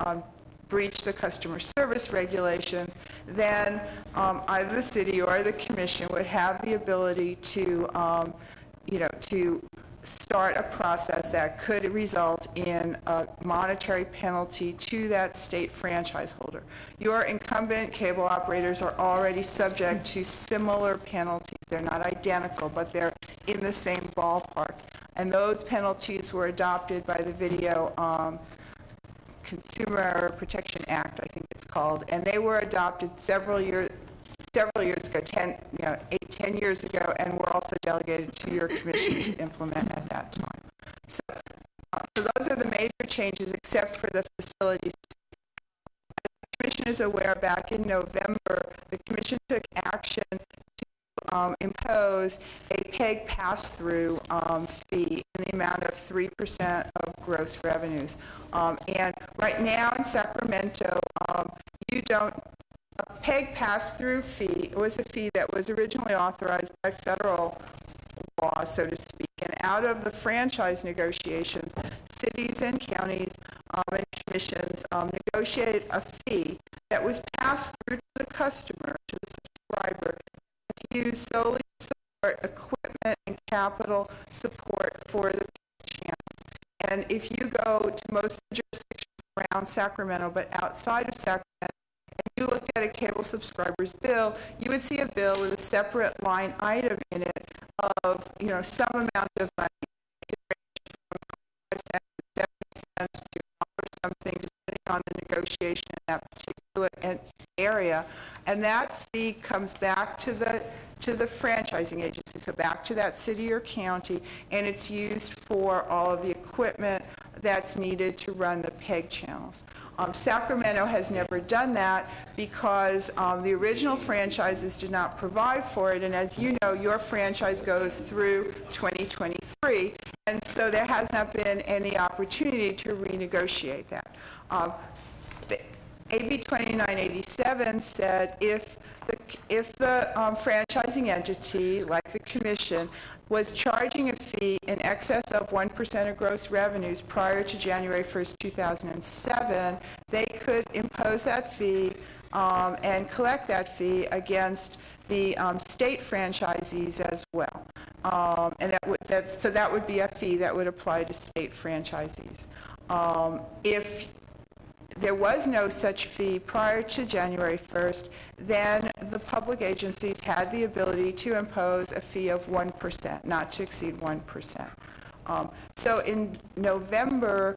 breach the customer service regulations, then either the city or the commission would have the ability to, to start a process that could result in a monetary penalty to that state franchise holder. Your incumbent cable operators are already subject to similar penalties. They're not identical, but they're in the same ballpark. And those penalties were adopted by the Video Consumer Protection Act, I think it's called, and they were adopted several years ago, 10 years ago, and were also delegated to your commission to implement at that time. So those are the major changes, except for the facilities. As the commission is aware, back in November, the commission took action to impose a PEG pass-through fee in the amount of 3% of gross revenues. And right now in Sacramento, a PEG pass-through fee was a fee that was originally authorized by federal law, so to speak. And out of the franchise negotiations, cities and counties and commissions negotiated a fee that was passed through to the customer, to the subscriber, to use solely to support equipment and capital support for the channels. And if you go to most jurisdictions around Sacramento, but outside of Sacramento, and you looked at a cable subscriber's bill, you would see a bill with a separate line item in it of, some amount of money. It could range from 5 cents to 70 cents to something, depending on the negotiation in that particular area. And that fee comes back to the franchising agency, so back to that city or county, and it's used for all of the equipment that's needed to run the PEG channels. Sacramento has never done that because the original franchises did not provide for it, and as you know, your franchise goes through 2023, and so there has not been any opportunity to renegotiate that. AB 2987 said if the franchising entity, like the commission, was charging a fee in excess of 1% of gross revenues prior to January 1st, 2007, they could impose that fee and collect that fee against the state franchisees as well. And that would be a fee that would apply to state franchisees. If there was no such fee prior to January 1st, then the public agencies had the ability to impose a fee of 1%, not to exceed 1%. So in November,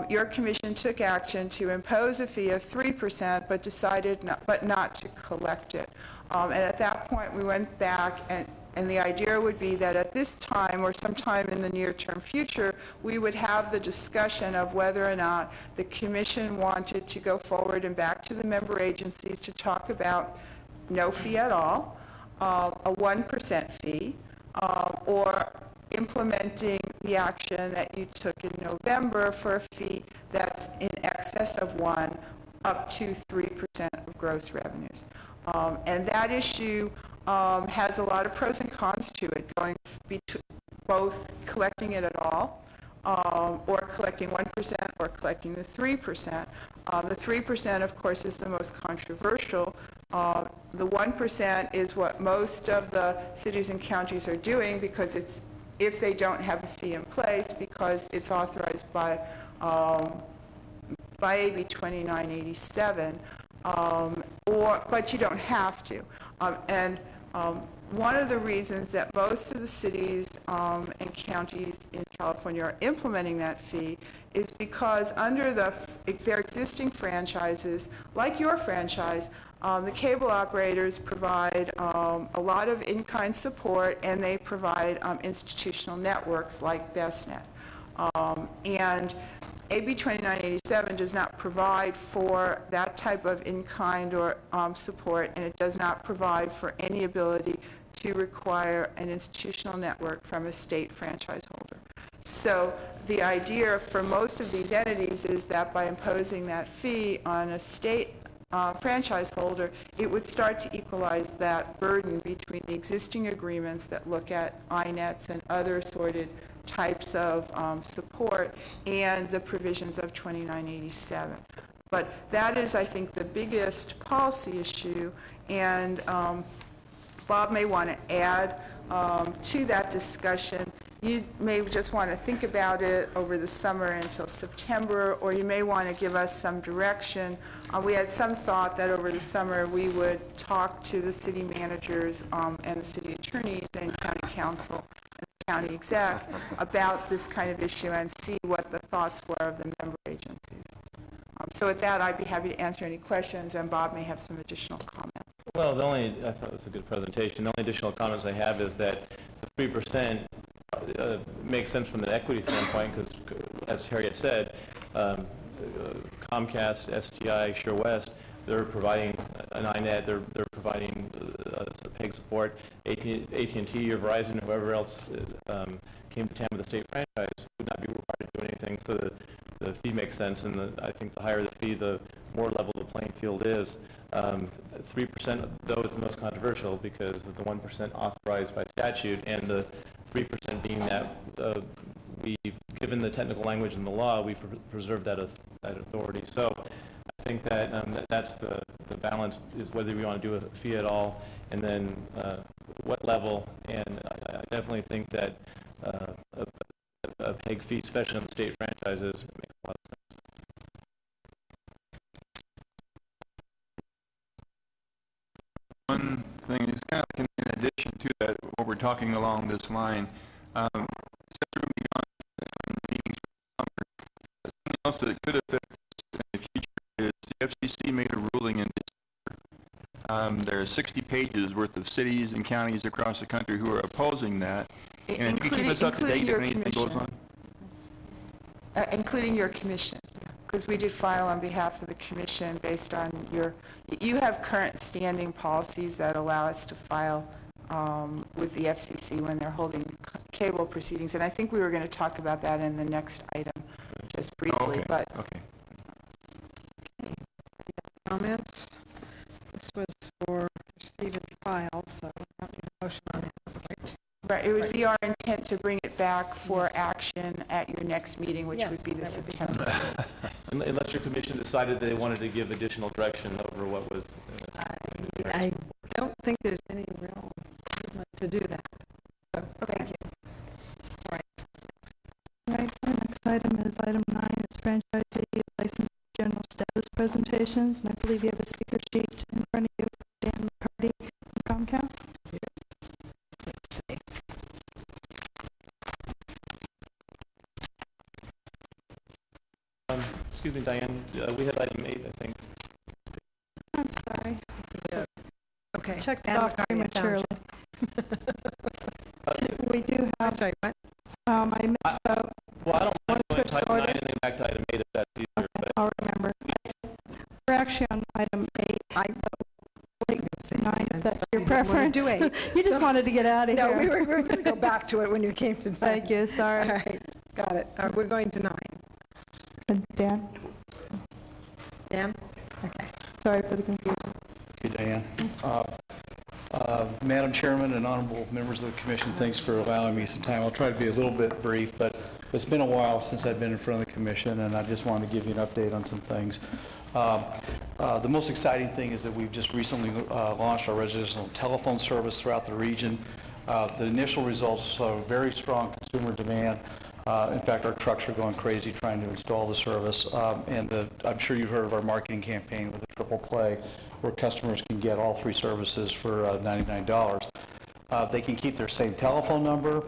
your commission took action to impose a fee of 3%, but decided not to collect it. And at that point, we went back, and the idea would be that at this time or sometime in the near-term future, we would have the discussion of whether or not the commission wanted to go forward and back to the member agencies to talk about no fee at all, a 1% fee, or implementing the action that you took in November for a fee that's in excess of 1 up to 3% of gross revenues. And that issue has a lot of pros and cons to it, going between both collecting it at all, or collecting 1%, or collecting the 3%. The 3%, of course, is the most controversial. The 1% is what most of the cities and counties are doing because it's, if they don't have a fee in place, because it's authorized by AB 2987. But you don't have to. One of the reasons that most of the cities and counties in California are implementing that fee is because under their existing franchises, like your franchise, the cable operators provide a lot of in-kind support, and they provide institutional networks like BestNet. And AB 2987 does not provide for that type of in-kind or support, and it does not provide for any ability to require an institutional network from a state franchise holder. So the idea for most of these entities is that by imposing that fee on a state franchise holder, it would start to equalize that burden between the existing agreements that look at INETs and other assorted types of support and the provisions of 2987. But that is, I think, the biggest policy issue, and Bob may want to add to that discussion. You may just want to think about it over the summer until September, or you may want to give us some direction. We had some thought that over the summer we would talk to the city managers and the city attorneys and county council and county exec about this kind of issue and see what the thoughts were of the member agencies. So with that, I'd be happy to answer any questions, and Bob may have some additional comments. Well, I thought it was a good presentation. The only additional comments I have is that the 3% makes sense from the equity standpoint, because, as Harriet said, Comcast, STI, Sure West, they're providing an iNet, they're providing PEG support. AT&T or Verizon, whoever else came to town with a state franchise would not be required to do anything, so the fee makes sense, and I think the higher the fee, the more level the playing field is. 3%, though, is the most controversial because of the 1% authorized by statute, and the 3% being that we've given the technical language in the law, we've preserved that authority. So I think that that's the balance, is whether we want to do a fee at all, and then what level. And I definitely think that a PEG fee, especially on the state franchises, makes a lot of sense. One thing is kind of in addition to that, what we're talking along this line, something else that could affect us in the future is the FCC made a ruling in December. There are 60 pages worth of cities and counties across the country who are opposing that. And if you keep us up to date if anything goes on. Including your commission, because we did file on behalf of the commission based on you have current standing policies that allow us to file with the FCC when they're holding cable proceedings, and I think we were going to talk about that in the next item, just briefly. Okay. Okay. Comments? This was for Stephen's file, so not a motion on it. Right, it would be our intent to bring it back for action at your next meeting, which would be the September. Unless your commission decided they wanted to give additional direction over what was... I don't think there's any real movement to do that. So, thank you. All right. All right, the next item is item 9. It's franchisee license general status presentations, and I believe you have a speaker sheet in front of you, Dan McCarty from Comcast. Let's see. Excuse me, Diane, we had item 8, I think. I'm sorry. Okay. Checked it off prematurely. We do have... I'm sorry, what? I misspoke. Well, I don't mind going to item 9 order. and then back to item 8 if that's easier. Okay, But I'll remember. We're actually on item 8. I 9, if that's your You didn't wanna preference. do 8. You just wanted to get out of No, here. we were going to go back to it when you came to 9. Thank you, sorry. All right, got it. We're going to 9. Dan? Dan? Okay. Sorry for the confusion. Okay, Diane. Madam Chairman and honorable members of the commission, thanks for allowing me some time. I'll try to be a little bit brief, but it's been a while since I've been in front of the commission, and I just wanted to give you an update on some things. The most exciting thing is that we've just recently launched our residential telephone service throughout the region. The initial results are very strong consumer demand. In fact, our trucks are going crazy trying to install the service. I'm sure you've heard of our marketing campaign with the Triple Play, where customers can get all 3 services for $99. They can keep their same telephone number.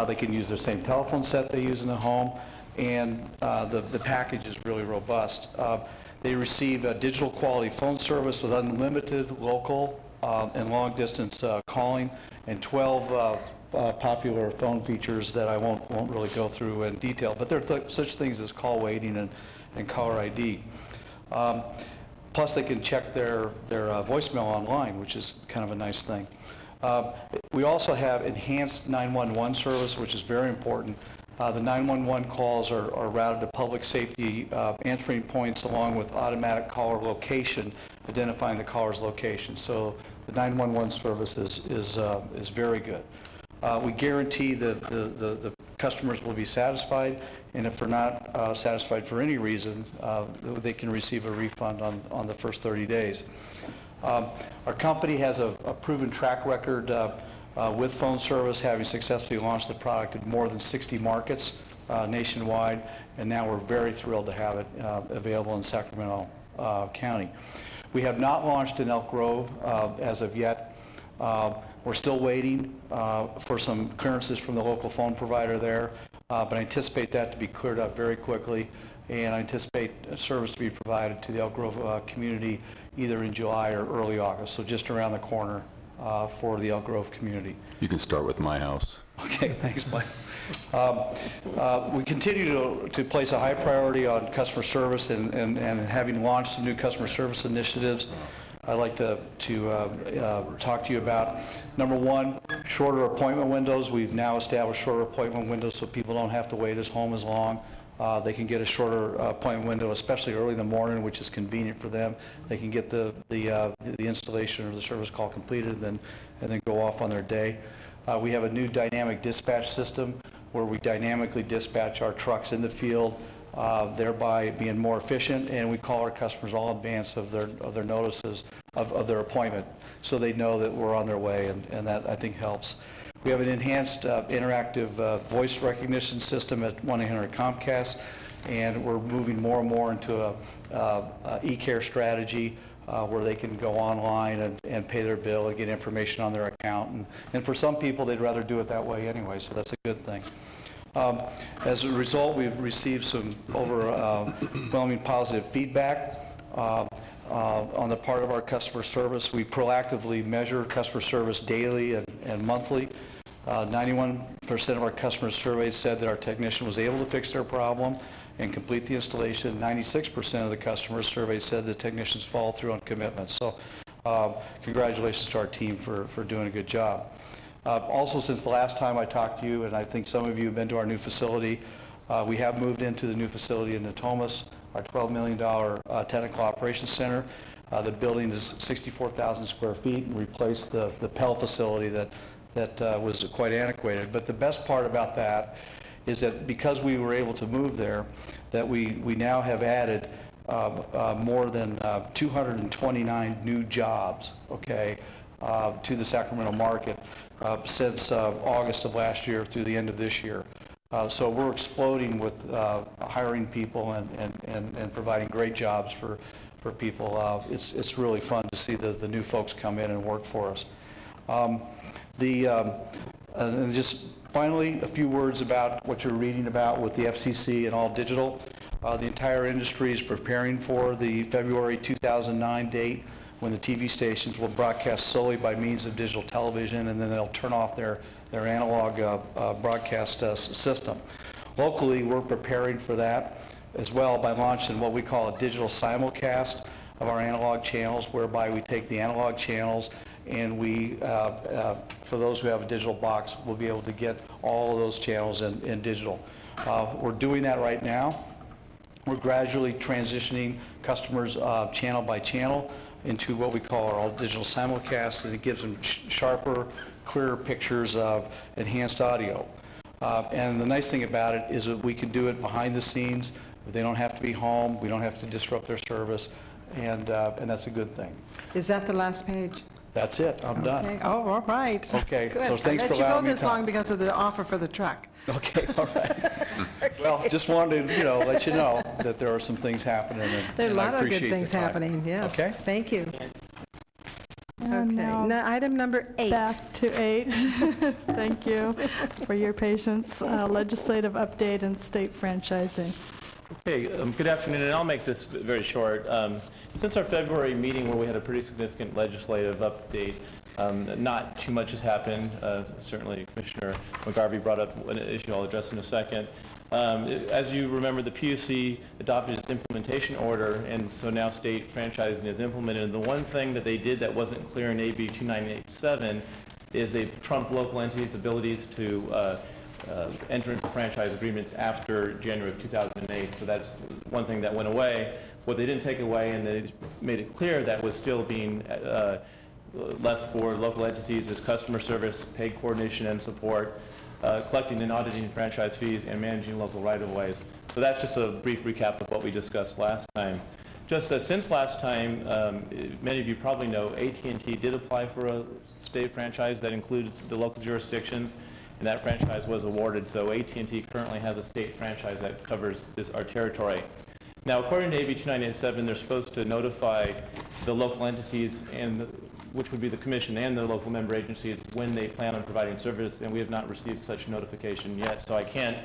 They can use their same telephone set they use in the home. And the package is really robust. They receive a digital quality phone service with unlimited local and long-distance calling, and 12 popular phone features that I won't really go through in detail, but there are such things as call waiting and caller ID. Plus, they can check their voicemail online, which is kind of a nice thing. We also have enhanced 911 service, which is very important. The 911 calls are routed to public safety answering points along with automatic caller location, identifying the caller's location. So the 911 service is very good. We guarantee the customers will be satisfied, and if they're not satisfied for any reason, they can receive a refund on the first 30 days. Our company has a proven track record with phone service, having successfully launched the product in more than 60 markets nationwide, and now we're very thrilled to have it available in Sacramento County. We have not launched in Elk Grove as of yet. We're still waiting for some clearances from the local phone provider there, but I anticipate that to be cleared up very quickly, and I anticipate service to be provided to the Elk Grove community either in July or early August, so just around the corner for the Elk Grove community. You can start with my house. Okay, thanks, Mike. We continue to place a high priority on customer service, and having launched some new customer service initiatives, I'd like to talk to you about, number one, shorter appointment windows. We've now established shorter appointment windows so people don't have to wait as long. They can get a shorter appointment window, especially early in the morning, which is convenient for them. They can get the installation or the service call completed and then go off on their day. We have a new dynamic dispatch system where we dynamically dispatch our trucks in the field, thereby being more efficient, and we call our customers all in advance of their notices of their appointment, so they know that we're on their way, and that, I think, helps. We have an enhanced interactive voice recognition system at 1-800-COMCAST, and we're moving more and more into a e-care strategy where they can go online and pay their bill and get information on their account. And for some people, they'd rather do it that way anyway, so that's a good thing. As a result, we've received some overwhelming positive feedback on the part of our customer service. We proactively measure customer service daily and monthly. 91% of our customers surveyed said that our technician was able to fix their problem and complete the installation. 96% of the customers surveyed said the technicians follow through on commitments. So congratulations to our team for doing a good job. Also, since the last time I talked to you, and I think some of you have been to our new facility, we have moved into the new facility in Natomas, our $12 million technical operations center. The building is 64,000 square feet and replaced the Pell facility that was quite antiquated. But the best part about that is that because we were able to move there, that we now have added more than 229 new jobs, okay, to the Sacramento market since August of last year through the end of this year. So we're exploding with hiring people and providing great jobs for people. It's really fun to see the new folks come in and work for us. And just finally, a few words about what you're reading about with the FCC and all digital. The entire industry is preparing for the February 2009 date when the TV stations will broadcast solely by means of digital television, and then they'll turn off their analog broadcast system. Locally, we're preparing for that as well by launching what we call a digital simulcast of our analog channels, whereby we take the analog channels and we, for those who have a digital box, will be able to get all of those channels in digital. We're doing that right now. We're gradually transitioning customers channel by channel into what we call our all-digital simulcast, and it gives them sharper, clearer pictures of enhanced audio. And the nice thing about it is that we can do it behind the scenes. They don't have to be home. We don't have to disrupt their service, and that's a good thing. Is that the last page? That's it. I'm done. Okay. Oh, all right. Okay. Good. So thanks for I let you go allowing me this time. long because of the offer for the truck. Okay, all right. Well, just wanted to, let you know that there are some things happening, There are a and I lot of good appreciate the things time. happening, yes. Okay? Thank you. And Okay. now Item number 8. back to 8. Thank you for your patience. Legislative update and state franchising. Okay, good afternoon, and I'll make this very short. Since our February meeting where we had a pretty significant legislative update, not too much has happened. Certainly, Commissioner McGarvey brought up an issue I'll address in a second. As you remember, the PUC adopted its implementation order, and so now state franchising is implemented. And the one thing that they did that wasn't clear in AB 2987 is they've trumped local entities' abilities to enter into franchise agreements after January of 2008. So that's one thing that went away. What they didn't take away, and they made it clear that was still being left for local entities, is customer service, paid coordination and support. collecting and auditing franchise fees, and managing local right-of-ways. So that's just a brief recap of what we discussed last time. Just since last time, many of you probably know AT&T did apply for a state franchise that includes the local jurisdictions, and that franchise was awarded. So AT&T currently has a state franchise that covers our territory. Now, according to AB 2987, they're supposed to notify the local entities, which would be the commission and the local member agencies, when they plan on providing service, and we have not received such notification yet, so I can't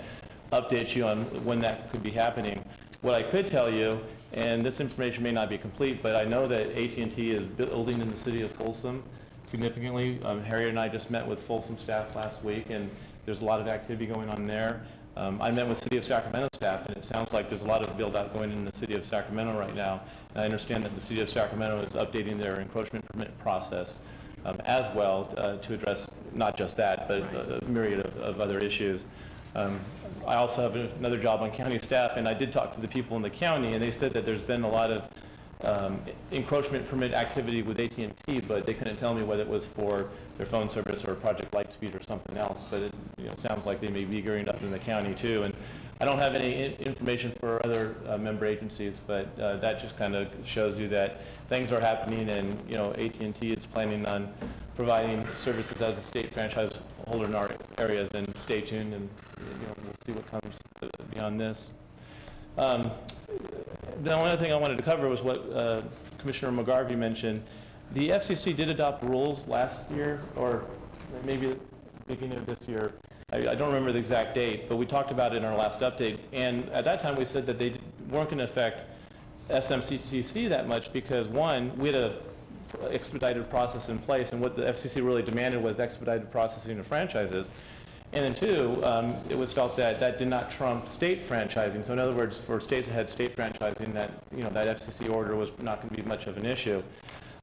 update you on when that could be happening. What I could tell you, and this information may not be complete, but I know that AT&T is building in the city of Folsom significantly. Harriet and I just met with Folsom staff last week, and there's a lot of activity going on there. I met with City of Sacramento staff, and it sounds like there's a lot of build-out going in the City of Sacramento right now. And I understand that the City of Sacramento is updating their encroachment permit process as well to address not just that, but a myriad of other issues. I also have another job on county staff, and I did talk to the people in the county, and they said that there's been a lot of encroachment permit activity with AT&T, but they couldn't tell me whether it was for their phone service or Project Lightspeed or something else. But it sounds like they may be gearing up in the county too. And I don't have any information for other member agencies, but that just kind of shows you that things are happening, and AT&T is planning on providing services as a state franchise holder in our areas. And stay tuned, and we'll see what comes beyond this. The only other thing I wanted to cover was what Commissioner McGarvey mentioned. The FCC did adopt rules last year, or maybe the beginning of this year. I don't remember the exact date, but we talked about it in our last update. And at that time, we said that they weren't going to affect SMCTC that much because, one, we had a expedited process in place, and what the FCC really demanded was expedited processing of franchises. And then two, it was felt that that did not trump state franchising. So in other words, for states that had state franchising, that that FCC order was not going to be much of an issue.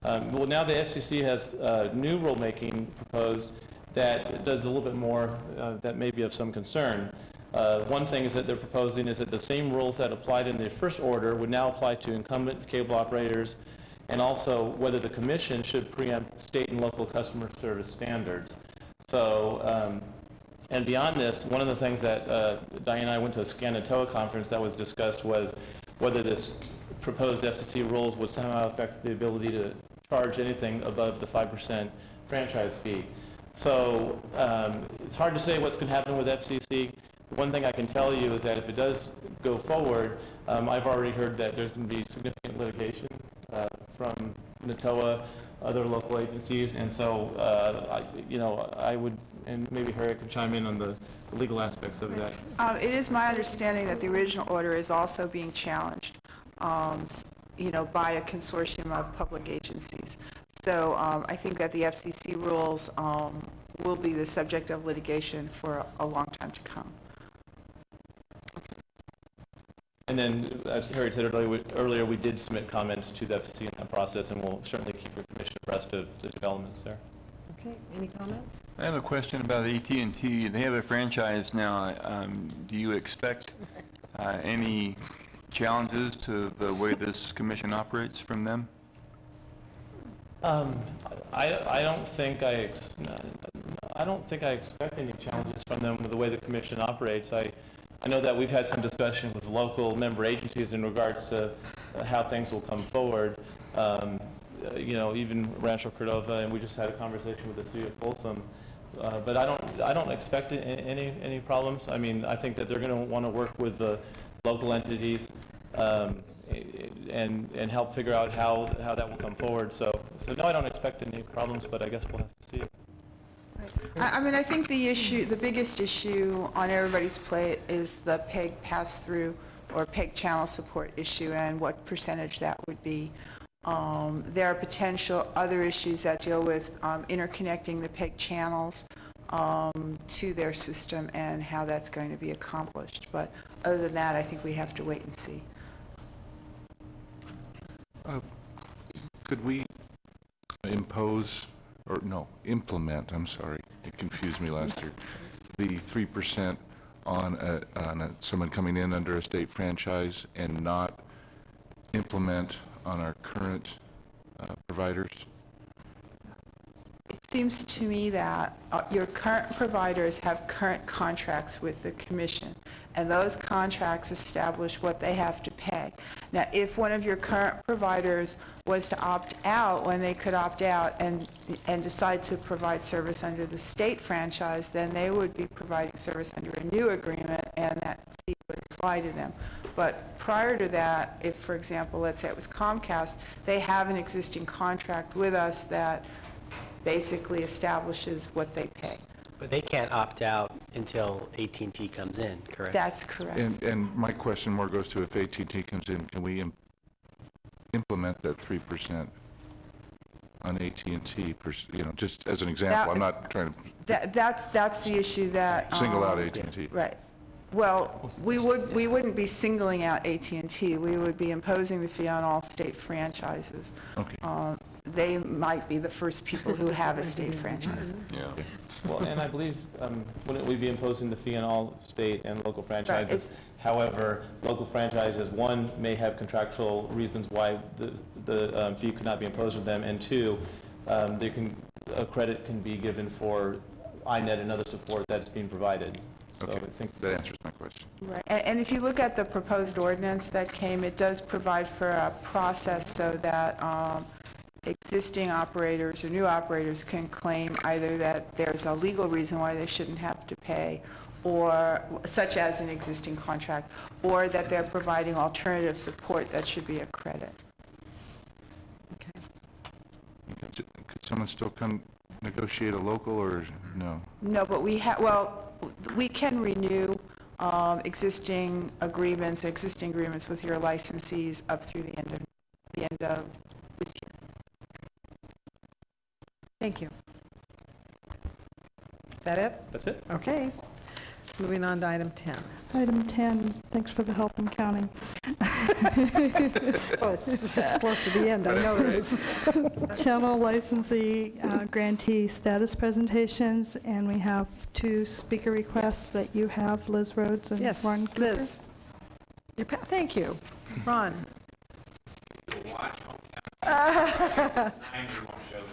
Well, now the FCC has new rulemaking proposed that does a little bit more that may be of some concern. One thing is that they're proposing is that the same rules that applied in the first order would now apply to incumbent cable operators, and also whether the commission should preempt state and local customer service standards. So. And beyond this, one of the things that Diane and I went to a SCANATOA conference that was discussed was whether this proposed FCC rules would somehow affect the ability to charge anything above the 5% franchise fee. So it's hard to say what's going to happen with FCC. One thing I can tell you is that if it does go forward, I've already heard that there's going to be significant litigation from NATOA, other local agencies, and so I would, and maybe Harriet could chime in on the legal aspects of that. It is my understanding that the original order is also being challenged, by a consortium of public agencies. So I think that the FCC rules will be the subject of litigation for a long time to come. And then, as Harriet said earlier, we did submit comments to the FCC in that process, and we'll certainly keep your commission abreast of the developments there. Okay, any comments? I have a question about AT&T. They have a franchise now. Do you expect any challenges to the way this commission operates from them? I don't think I expect any challenges from them with the way the commission operates. I know that we've had some discussion with local member agencies in regards to how things will come forward. Even Rancho Cordova, and we just had a conversation with the city of Folsom. But I don't expect any problems. I mean, I think that they're going to want to work with the local entities and help figure out how that will come forward. So no, I don't expect any problems, but I guess we'll have to see it. I mean, I think the biggest issue on everybody's plate is the PEG pass-through or PEG channel support issue and what percentage that would be. There are potential other issues that deal with interconnecting the PEG channels to their system and how that's going to be accomplished. But other than that, I think we have to wait and see. Could we implement, I'm sorry, it confused me last year, the 3% on someone coming in under a state franchise and not implement on our current providers? seems to me that your current providers have current contracts with the commission, and those contracts establish what they have to pay. Now, if one of your current providers was to opt out when they could opt out and decide to provide service under the state franchise, then they would be providing service under a new agreement, and that fee would apply to them. But prior to that, if, for example, let's say it was Comcast, they have an existing contract with us that basically establishes what they pay. But they can't opt out until AT&T comes in, correct? That's correct. And my question more goes to if AT&T comes in, can we implement that 3% on AT&T, just as an example? I'm not trying to That's the issue that... single out AT&T. Right. Well, we wouldn't be singling out AT&T. We would be imposing the fee on all state franchises. Okay. They might be the first people who have a state franchise. Yeah. Well, and I believe, wouldn't we be imposing the fee on all state and local franchises? However, local franchises, one, may have contractual reasons why the fee could not be imposed on them, and two, a credit can be given for INET and other support that's being provided. So Okay, I think that answers my question. Right. And if you look at the proposed ordinance that came, it does provide for a process so that existing operators or new operators can claim either that there's a legal reason why they shouldn't have to pay, or such as an existing contract, or that they're providing alternative support that should be a credit. Could someone still come negotiate a local, or no? No, but we can renew existing agreements with your licensees up through the end of this year. Thank you. Is that it? that's it. Okay. Moving on to item 10. Item 10, thanks for the help in counting. Oh, it's close to the end, I know it is. Channel licensee grantee status presentations, and we have 2 speaker requests that you have, Liz Rhodes and Yes, Ron Cooper. Liz. Thank you. Ron.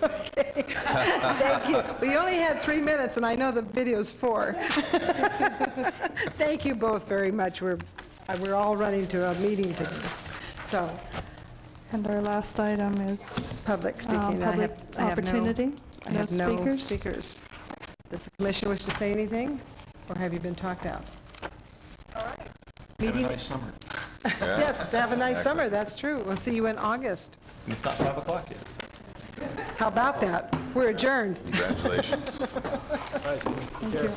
Okay. Thank you. We only had 3 minutes, and I know the video's 4. Thank you both very much. We're all running to a meeting today. So, And our last item is public speaking. public opportunity. I have no speakers. speakers. Does the commission wish to say anything, or have you been talked out? All right. Meeting. Have a nice summer. Yes, have a nice summer. That's true. We'll see you in August. And it's not 5 o'clock yet, so. How about that? We're adjourned. Congratulations. Thank you.